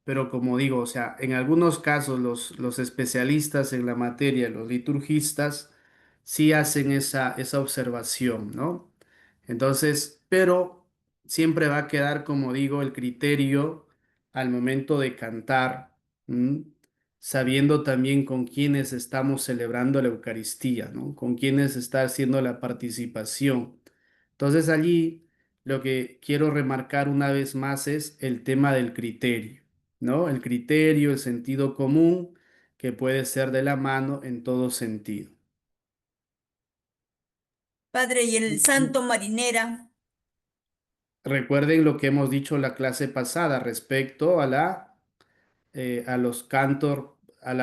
Pero como digo, o sea, en algunos casos los especialistas en la materia, los liturgistas, sí hacen esa observación, ¿no? Entonces, pero siempre va a quedar, como digo, el criterio al momento de cantar, ¿m? Sabiendo también con quiénes estamos celebrando la Eucaristía, ¿no? Con quiénes está haciendo la participación. Entonces allí lo que quiero remarcar una vez más es el tema del criterio, ¿no? El criterio, el sentido común, que puede ser de la mano en todo sentido. Padre, y el santo marinera. Recuerden lo que hemos dicho en la clase pasada respecto a los cantos, a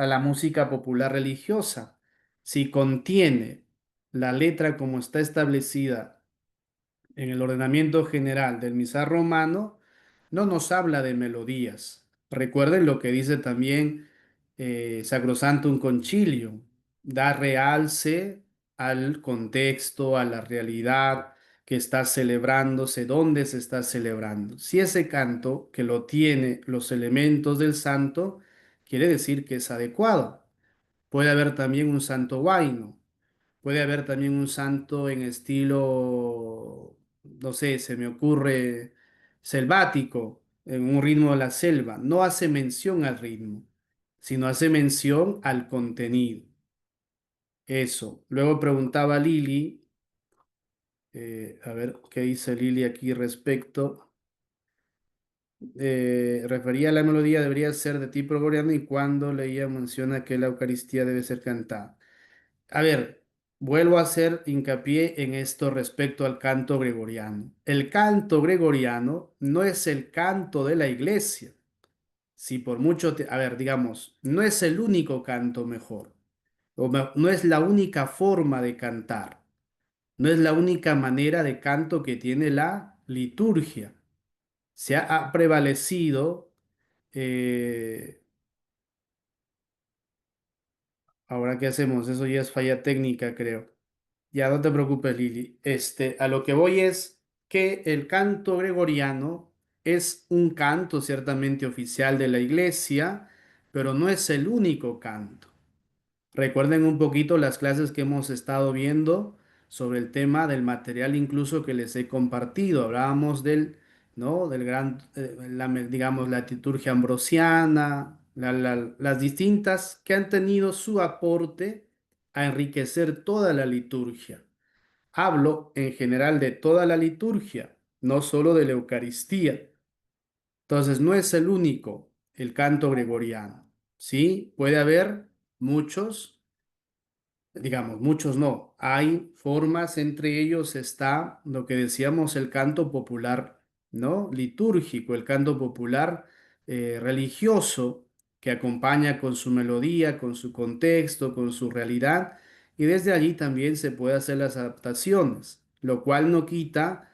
la música popular religiosa. Si contiene la letra como está establecida en el ordenamiento general del misal romano, no nos habla de melodías. Recuerden lo que dice también Sacrosantum Concilium, da realce al contexto, a la realidad que está celebrándose, dónde se está celebrando. Si ese canto que lo tiene los elementos del santo, quiere decir que es adecuado. Puede haber también un santo vaino. Puede haber también un santo en estilo, no sé, se me ocurre selvático, en un ritmo de la selva. No hace mención al ritmo, sino hace mención al contenido. Eso. Luego preguntaba Lili, a ver qué dice Lili aquí respecto. Refería a la melodía, debería ser de tipo gregoriano y cuando leía menciona que la Eucaristía debe ser cantada. A ver, vuelvo a hacer hincapié en esto respecto al canto gregoriano. El canto gregoriano no es el canto de la iglesia. Si por mucho, a ver, digamos, no es el único canto mejor, no es la única forma de cantar, no es la única manera de canto que tiene la liturgia. Ha prevalecido, eh, ahora qué hacemos, eso ya es falla técnica, creo. Ya no te preocupes, Lili. A lo que voy es que el canto gregoriano es un canto ciertamente oficial de la iglesia, pero no es el único canto. Recuerden un poquito las clases que hemos estado viendo sobre el tema del material incluso que les he compartido. Hablábamos ¿no? Del gran, digamos, la liturgia ambrosiana, las distintas que han tenido su aporte a enriquecer toda la liturgia. Hablo en general de toda la liturgia, no solo de la Eucaristía. Entonces, no es el único el canto gregoriano. Sí, puede haber muchos, digamos, muchos no. Hay formas, entre ellos está lo que decíamos el canto popular, ¿no? Litúrgico, el canto popular religioso que acompaña con su melodía, con su contexto, con su realidad, y desde allí también se puede hacer las adaptaciones, lo cual no quita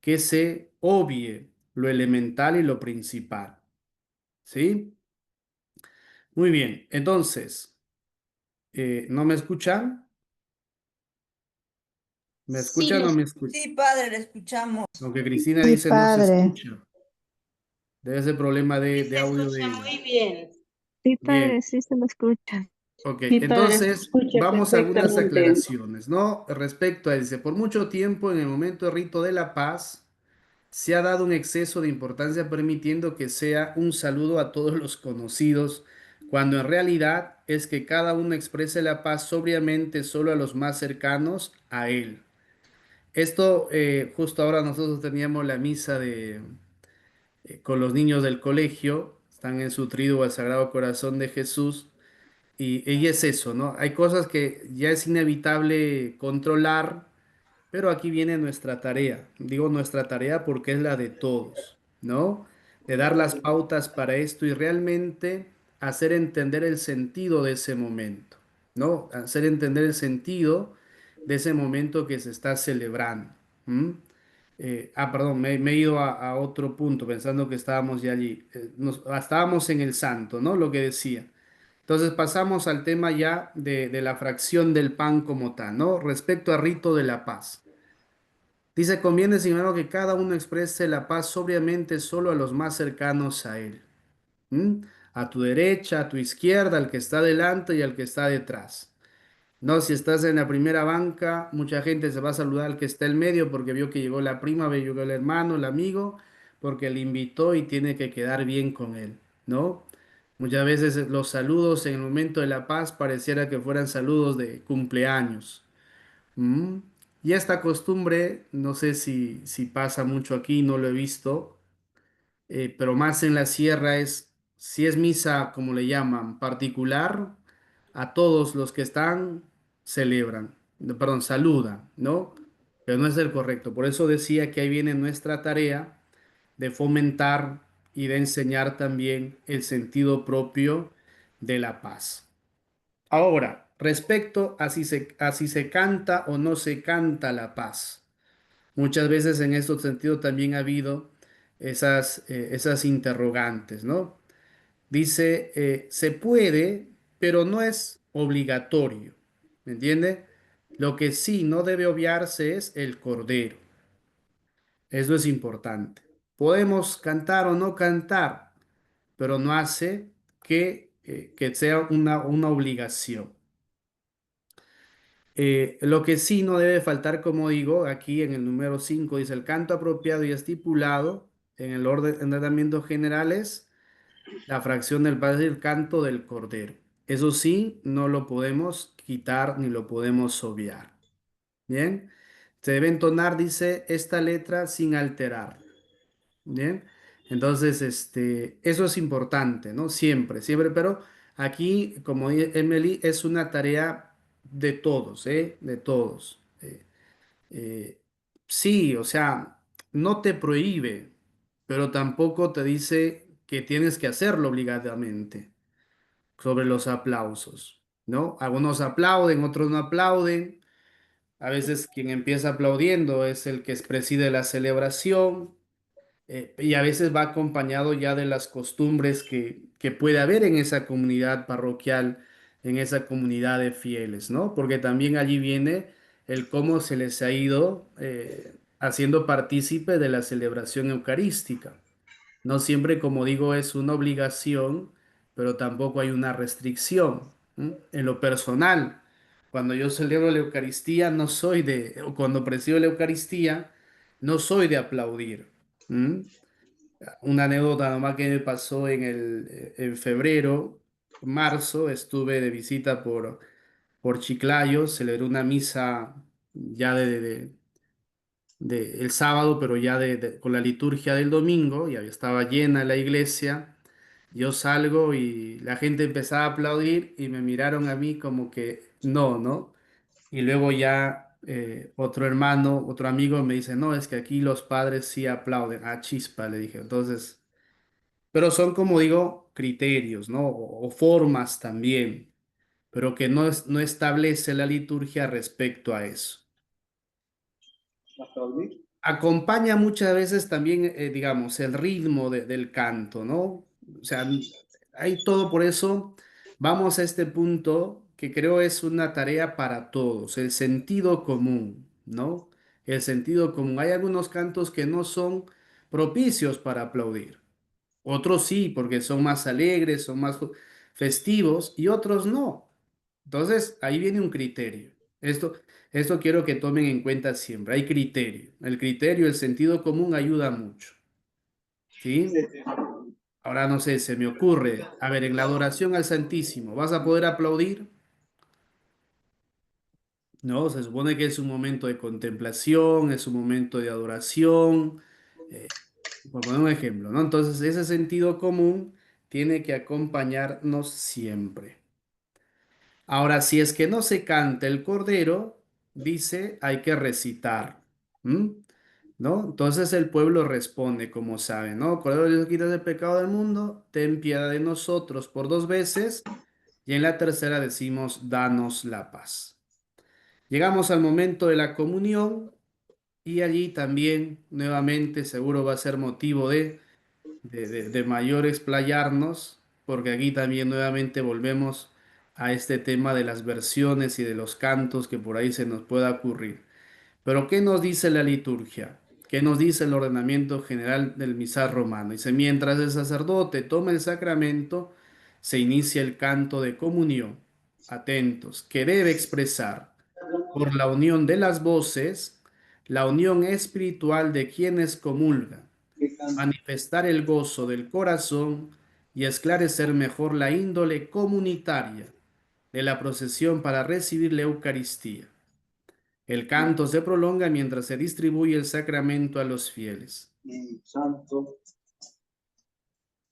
que se obvie lo elemental y lo principal, ¿sí? Muy bien, entonces, ¿no me escuchan? ¿Me Sí, escuchan o no me escuchan? Sí, padre, le escuchamos. Aunque Cristina Sí, dice no se padre. escucha. Debe ser problema de Se audio de escucha ella. muy bien. Sí, Bien, padre, sí se lo escucha. ok. Sí, padre, se Entonces, escucha vamos a algunas perfectamente. aclaraciones, ¿no? Respecto a, dice, por mucho tiempo en el momento del rito de la paz, se ha dado un exceso de importancia permitiendo que sea un saludo a todos los conocidos, cuando en realidad es que cada uno exprese la paz sobriamente solo a los más cercanos a él. Esto, justo ahora nosotros teníamos la misa con los niños del colegio, están en su triduo al Sagrado Corazón de Jesús, y es eso, ¿no? Hay cosas que ya es inevitable controlar, pero aquí viene nuestra tarea. Digo nuestra tarea porque es la de todos, ¿no? De dar las pautas para esto y realmente hacer entender el sentido de ese momento, ¿no? Hacer entender el sentido de ese momento que se está celebrando. ¿M? Perdón, me he ido a otro punto pensando que estábamos ya allí. Estábamos en el santo, ¿no? Lo que decía. Entonces pasamos al tema ya de la fracción del pan como tal, ¿no? Respecto al rito de la paz. Dice, conviene, sin embargo, que cada uno exprese la paz sobriamente solo a los más cercanos a él. ¿Mm? A tu derecha, a tu izquierda, al que está delante y al que está detrás. No, si estás en la primera banca, mucha gente se va a saludar al que está en medio porque vio que llegó la prima, vio el hermano, el amigo, porque le invitó y tiene que quedar bien con él, ¿no? Muchas veces los saludos en el momento de la paz pareciera que fueran saludos de cumpleaños. ¿Mm? Y esta costumbre, no sé si pasa mucho aquí, no lo he visto, pero más en la sierra es, si es misa, como le llaman, particular, a todos los que están celebran, perdón, saludan, ¿no? Pero no es el correcto. Por eso decía que ahí viene nuestra tarea de fomentar y de enseñar también el sentido propio de la paz. Ahora, respecto a si se canta o no se canta la paz. Muchas veces en este sentido también ha habido esas interrogantes, ¿no? Dice, se puede, pero no es obligatorio, ¿me entiende? Lo que sí no debe obviarse es el cordero. Eso es importante. Podemos cantar o no cantar, pero no hace que sea una obligación. Lo que sí no debe faltar, como digo, aquí en el número 5 dice el canto apropiado y estipulado en el orden de ordenamientos generales, la fracción del padre y el canto del cordero. Eso sí, no lo podemos quitar ni lo podemos obviar. Bien, se debe entonar, dice, esta letra sin alterar. Bien, entonces, eso es importante, ¿no? Siempre, siempre, pero aquí, como dice Emily, es una tarea de todos, ¿eh? De todos. Eh, sí, o sea, no te prohíbe, pero tampoco te dice que tienes que hacerlo obligadamente sobre los aplausos, ¿no? Algunos aplauden, otros no aplauden. A veces quien empieza aplaudiendo es el que preside la celebración, y a veces va acompañado ya de las costumbres que puede haber en esa comunidad parroquial, en esa comunidad de fieles, ¿no? Porque también allí viene el cómo se les ha ido haciendo partícipe de la celebración eucarística. No siempre, como digo, es una obligación, pero tampoco hay una restricción. ¿M? En lo personal, cuando yo celebro la Eucaristía, no soy o cuando presido la Eucaristía, no soy de aplaudir. ¿M? Una anécdota nomás que me pasó en febrero, marzo, estuve de visita por Chiclayo, celebré una misa ya el sábado, pero ya con la liturgia del domingo, y estaba llena la iglesia. Yo salgo y la gente empezaba a aplaudir y me miraron a mí como que no, ¿no? Y luego ya otro hermano, otro amigo me dice, no, es que aquí los padres sí aplauden. Ah, chispa, le dije. Entonces, pero son como digo, criterios, ¿no? O formas también, pero que no establece la liturgia respecto a eso. ¿Aplaudir? Acompaña muchas veces también, digamos, el ritmo del canto, ¿no? O sea, hay todo por eso. Vamos a este punto que creo es una tarea para todos, el sentido común, ¿no? El sentido común. Hay algunos cantos que no son propicios para aplaudir. Otros sí, porque son más alegres, son más festivos, y otros no. Entonces, ahí viene un criterio. Esto quiero que tomen en cuenta siempre. Hay criterio. El criterio, el sentido común ayuda mucho. ¿Sí? Ahora no sé, se me ocurre. A ver, en la adoración al Santísimo, ¿vas a poder aplaudir? No, se supone que es un momento de contemplación, es un momento de adoración. eh, por poner un ejemplo, ¿no? Entonces, ese sentido común tiene que acompañarnos siempre. Ahora, si es que no se canta el cordero, dice, hay que recitar. ¿M? ¿No? Entonces el pueblo responde, como sabe, ¿no? Cordero de Dios, quitas el pecado del mundo, ten piedad de nosotros por 2 veces, y en la tercera decimos, danos la paz. Llegamos al momento de la comunión, y allí también, nuevamente, seguro va a ser motivo de mayor explayarnos, porque aquí también nuevamente volvemos a este tema de las versiones y de los cantos que por ahí se nos pueda ocurrir. Pero ¿qué nos dice la liturgia? ¿Qué nos dice el ordenamiento general del misal romano? Dice, mientras el sacerdote toma el sacramento, se inicia el canto de comunión. Atentos, que debe expresar por la unión de las voces, la unión espiritual de quienes comulgan, manifestar el gozo del corazón y esclarecer mejor la índole comunitaria de la procesión para recibir la Eucaristía. El canto se prolonga mientras se distribuye el sacramento a los fieles. Santo.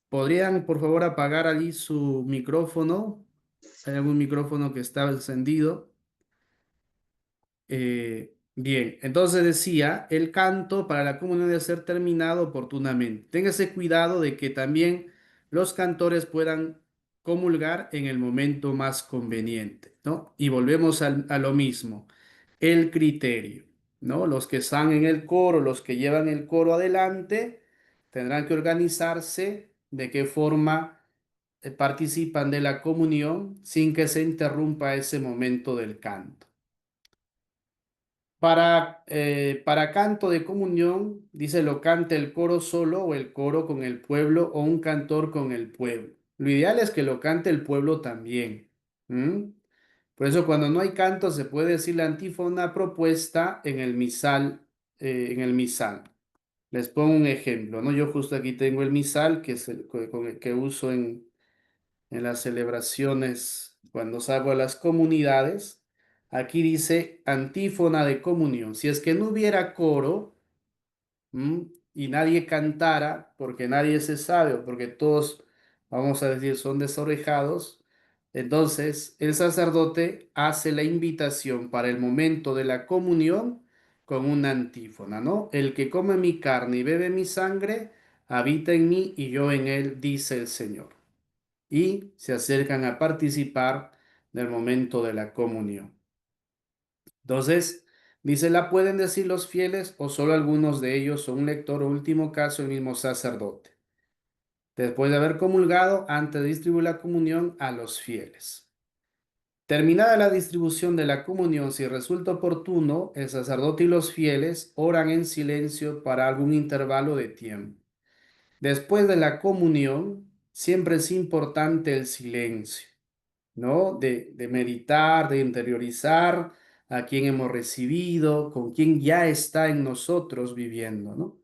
¿Podrían, por favor, apagar allí su micrófono? ¿Hay algún micrófono que está encendido? Bien, entonces decía, el canto para la comunión debe ser terminado oportunamente. Téngase cuidado de que también los cantores puedan comulgar en el momento más conveniente, ¿no? Y volvemos a lo mismo, el criterio, ¿no? Los que están en el coro, los que llevan el coro adelante, tendrán que organizarse de qué forma participan de la comunión sin que se interrumpa ese momento del canto. Para canto de comunión, dice, lo canta el coro solo o el coro con el pueblo o un cantor con el pueblo. Lo ideal es que lo cante el pueblo también. ¿M? Por eso cuando no hay canto se puede decir la antífona propuesta en el misal. Les pongo un ejemplo, ¿no? Yo justo aquí tengo el misal que es con el que uso en las celebraciones cuando salgo a las comunidades. Aquí dice antífona de comunión. Si es que no hubiera coro, y nadie cantara, porque nadie se sabe, o porque todos, vamos a decir, son desorejados, entonces el sacerdote hace la invitación para el momento de la comunión con una antífona, ¿no? El que come mi carne y bebe mi sangre, habita en mí y yo en él, dice el Señor, y se acercan a participar del momento de la comunión. Entonces, dice, la pueden decir los fieles o solo algunos de ellos o un lector o último caso el mismo sacerdote, después de haber comulgado antes de distribuir la comunión a los fieles. Terminada la distribución de la comunión, si resulta oportuno, el sacerdote y los fieles oran en silencio para algún intervalo de tiempo. Después de la comunión, siempre es importante el silencio, ¿no? De meditar, de interiorizar a quien hemos recibido, con quien ya está en nosotros viviendo, ¿no?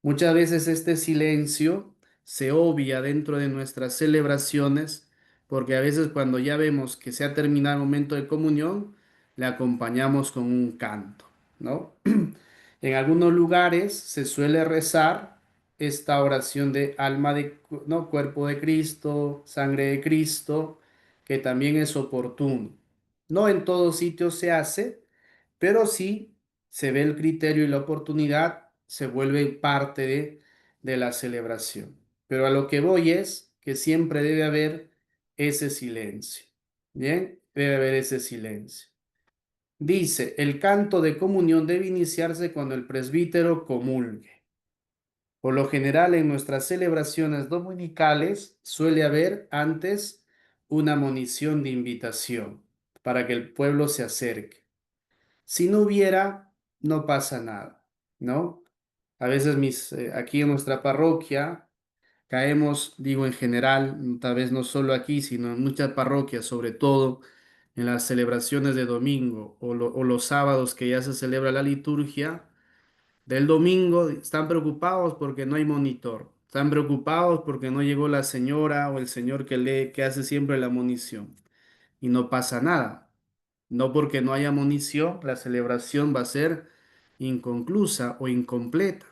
Muchas veces este silencio se obvia dentro de nuestras celebraciones porque a veces cuando ya vemos que se ha terminado el momento de comunión, le acompañamos con un canto, ¿no? En algunos lugares se suele rezar esta oración de alma de, no, cuerpo de Cristo, sangre de Cristo, que también es oportuno. No en todos sitios se hace, pero sí se ve el criterio y la oportunidad, se vuelve parte de la celebración. Pero a lo que voy es que siempre debe haber ese silencio. Bien, debe haber ese silencio. Dice, el canto de comunión debe iniciarse cuando el presbítero comulgue. Por lo general, en nuestras celebraciones dominicales suele haber antes una monición de invitación para que el pueblo se acerque. Si no hubiera, no pasa nada, ¿no? A veces aquí en nuestra parroquia caemos, digo en general, tal vez no solo aquí, sino en muchas parroquias, sobre todo en las celebraciones de domingo o los sábados que ya se celebra la liturgia del domingo, están preocupados porque no hay monitor, están preocupados porque no llegó la señora o el señor que hace siempre la monición y no pasa nada. No porque no haya munición, la celebración va a ser inconclusa o incompleta.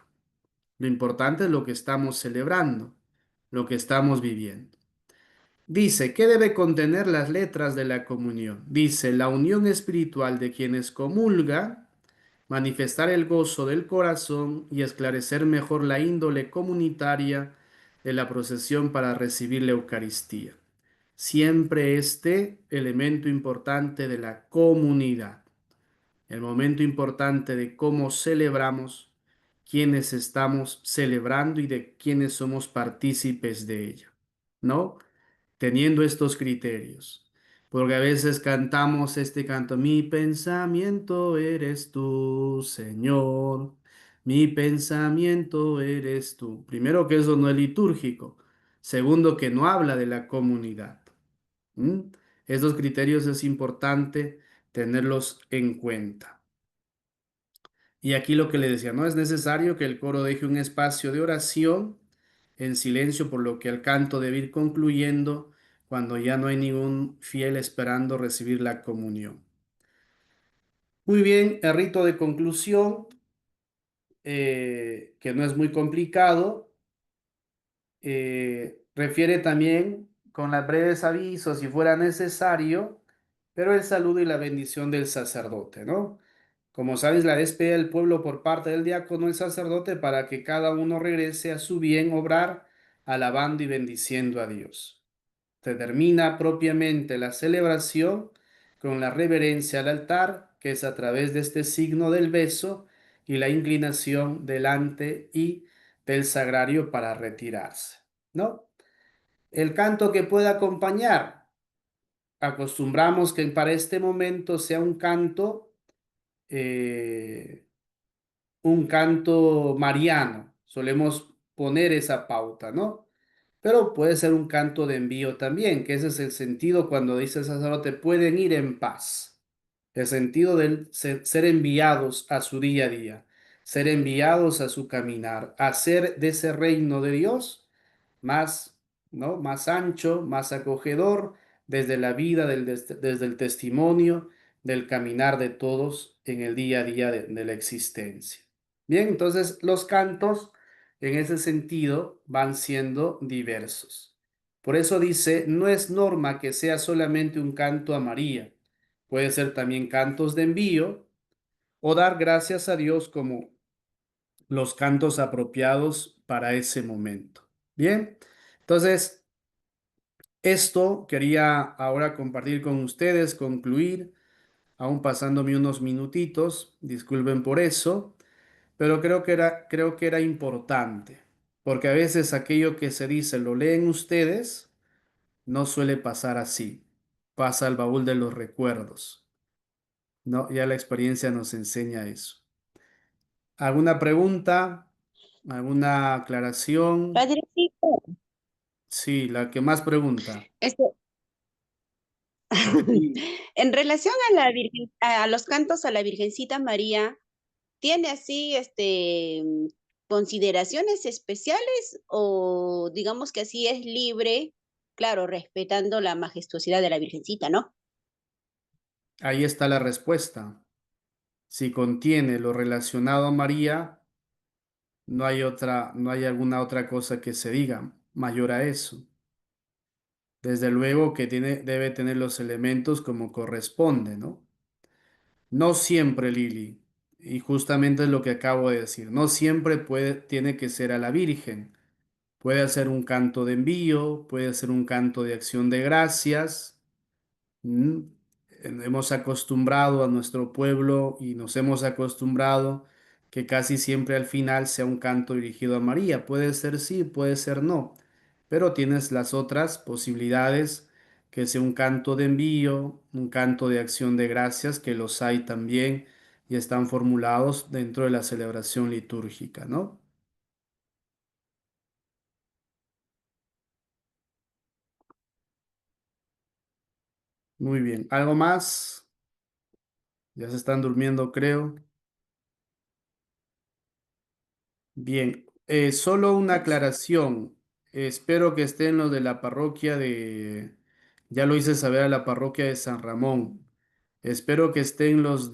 Lo importante es lo que estamos celebrando, lo que estamos viviendo. Dice, ¿qué debe contener las letras de la comunión? Dice, la unión espiritual de quienes comulgan, manifestar el gozo del corazón y esclarecer mejor la índole comunitaria de la procesión para recibir la Eucaristía. Siempre este elemento importante de la comunidad, el momento importante de cómo celebramos, quiénes estamos celebrando y de quiénes somos partícipes de ella, ¿no? Teniendo estos criterios. Porque a veces cantamos este canto, mi pensamiento eres tú, Señor, mi pensamiento eres tú. Primero que eso no es litúrgico. Segundo que no habla de la comunidad. ¿Mm? Estos criterios es importante tenerlos en cuenta. Y aquí lo que le decía, no es necesario que el coro deje un espacio de oración en silencio, por lo que el canto debe ir concluyendo cuando ya no hay ningún fiel esperando recibir la comunión. Muy bien, el rito de conclusión, que no es muy complicado, refiere también con las breves avisos si fuera necesario, pero el saludo y la bendición del sacerdote, ¿no? Como sabes, la despedida del pueblo por parte del diácono, el sacerdote, para que cada uno regrese a su bien obrar, alabando y bendiciendo a Dios. Se termina propiamente la celebración con la reverencia al altar, que es a través de este signo del beso y la inclinación delante y del sagrario para retirarse, ¿no? El canto que pueda acompañar, acostumbramos que para este momento sea eh, un canto mariano. Solemos poner esa pauta, ¿no? Pero puede ser un canto de envío también, que ese es el sentido cuando dice el sacerdote, pueden ir en paz. El sentido de ser enviados a su día a día, ser enviados a su caminar, hacer de ese reino de Dios más, ¿no? Más ancho, más acogedor, desde la vida, desde el testimonio, del caminar de todos en el día a día de la existencia. Bien, entonces los cantos en ese sentido van siendo diversos. Por eso dice, no es norma que sea solamente un canto a María, puede ser también cantos de envío o dar gracias a Dios como los cantos apropiados para ese momento. Bien, entonces esto quería ahora compartir con ustedes, concluir, aún pasándome unos minutitos, disculpen por eso, pero creo que era importante, porque a veces aquello que se dice lo leen ustedes, no suele pasar así, pasa al baúl de los recuerdos, ¿no? Ya la experiencia nos enseña eso. ¿Alguna pregunta? ¿Alguna aclaración? Padrecito, Sí, la que más pregunta. este, Sí, en relación a la a los cantos a la Virgencita María, ¿tiene así consideraciones especiales o digamos que así es libre Claro, respetando la majestuosidad de la Virgencita, ¿no? Ahí está la respuesta. Si contiene lo relacionado a María, no hay alguna otra cosa que se diga mayor a eso. Desde luego que debe tener los elementos como corresponde, ¿no? No siempre, Lili, y justamente es lo que acabo de decir, no siempre tiene que ser a la Virgen. Puede ser un canto de envío, puede ser un canto de acción de gracias. Mm, Hemos acostumbrado a nuestro pueblo y nos hemos acostumbrado que casi siempre al final sea un canto dirigido a María. Puede ser sí, puede ser no, pero tienes las otras posibilidades, que sea un canto de envío, un canto de acción de gracias, que los hay también y están formulados dentro de la celebración litúrgica, ¿no? Muy bien. ¿Algo más? Ya se están durmiendo, creo. Bien, solo una aclaración. Espero que estén los de la parroquia de... Ya lo hice saber a la parroquia de San Ramón. Espero que estén los Lo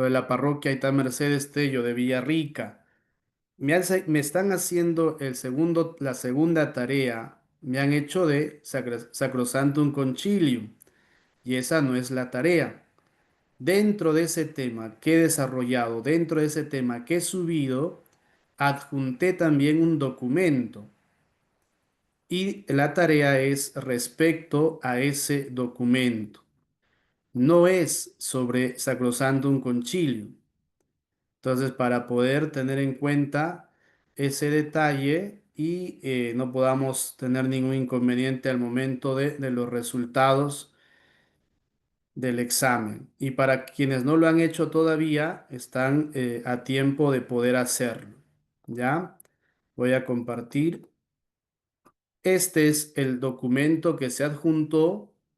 de la parroquia Ita Mercedes Tello de Villarrica. Me están haciendo la segunda tarea. Me han hecho de Sacrosantum Concilium. Y esa no es la tarea. Dentro de ese tema que he desarrollado, dentro de ese tema que he subido, adjunté también un documento y la tarea es respecto a ese documento. No es sobre Sacrosantum Concilium. Entonces, para poder tener en cuenta ese detalle y no podamos tener ningún inconveniente al momento de los resultados del examen. Y para quienes no lo han hecho todavía, están a tiempo de poder hacerlo. ¿Ya? Voy a compartir. Este es el documento que se adjuntó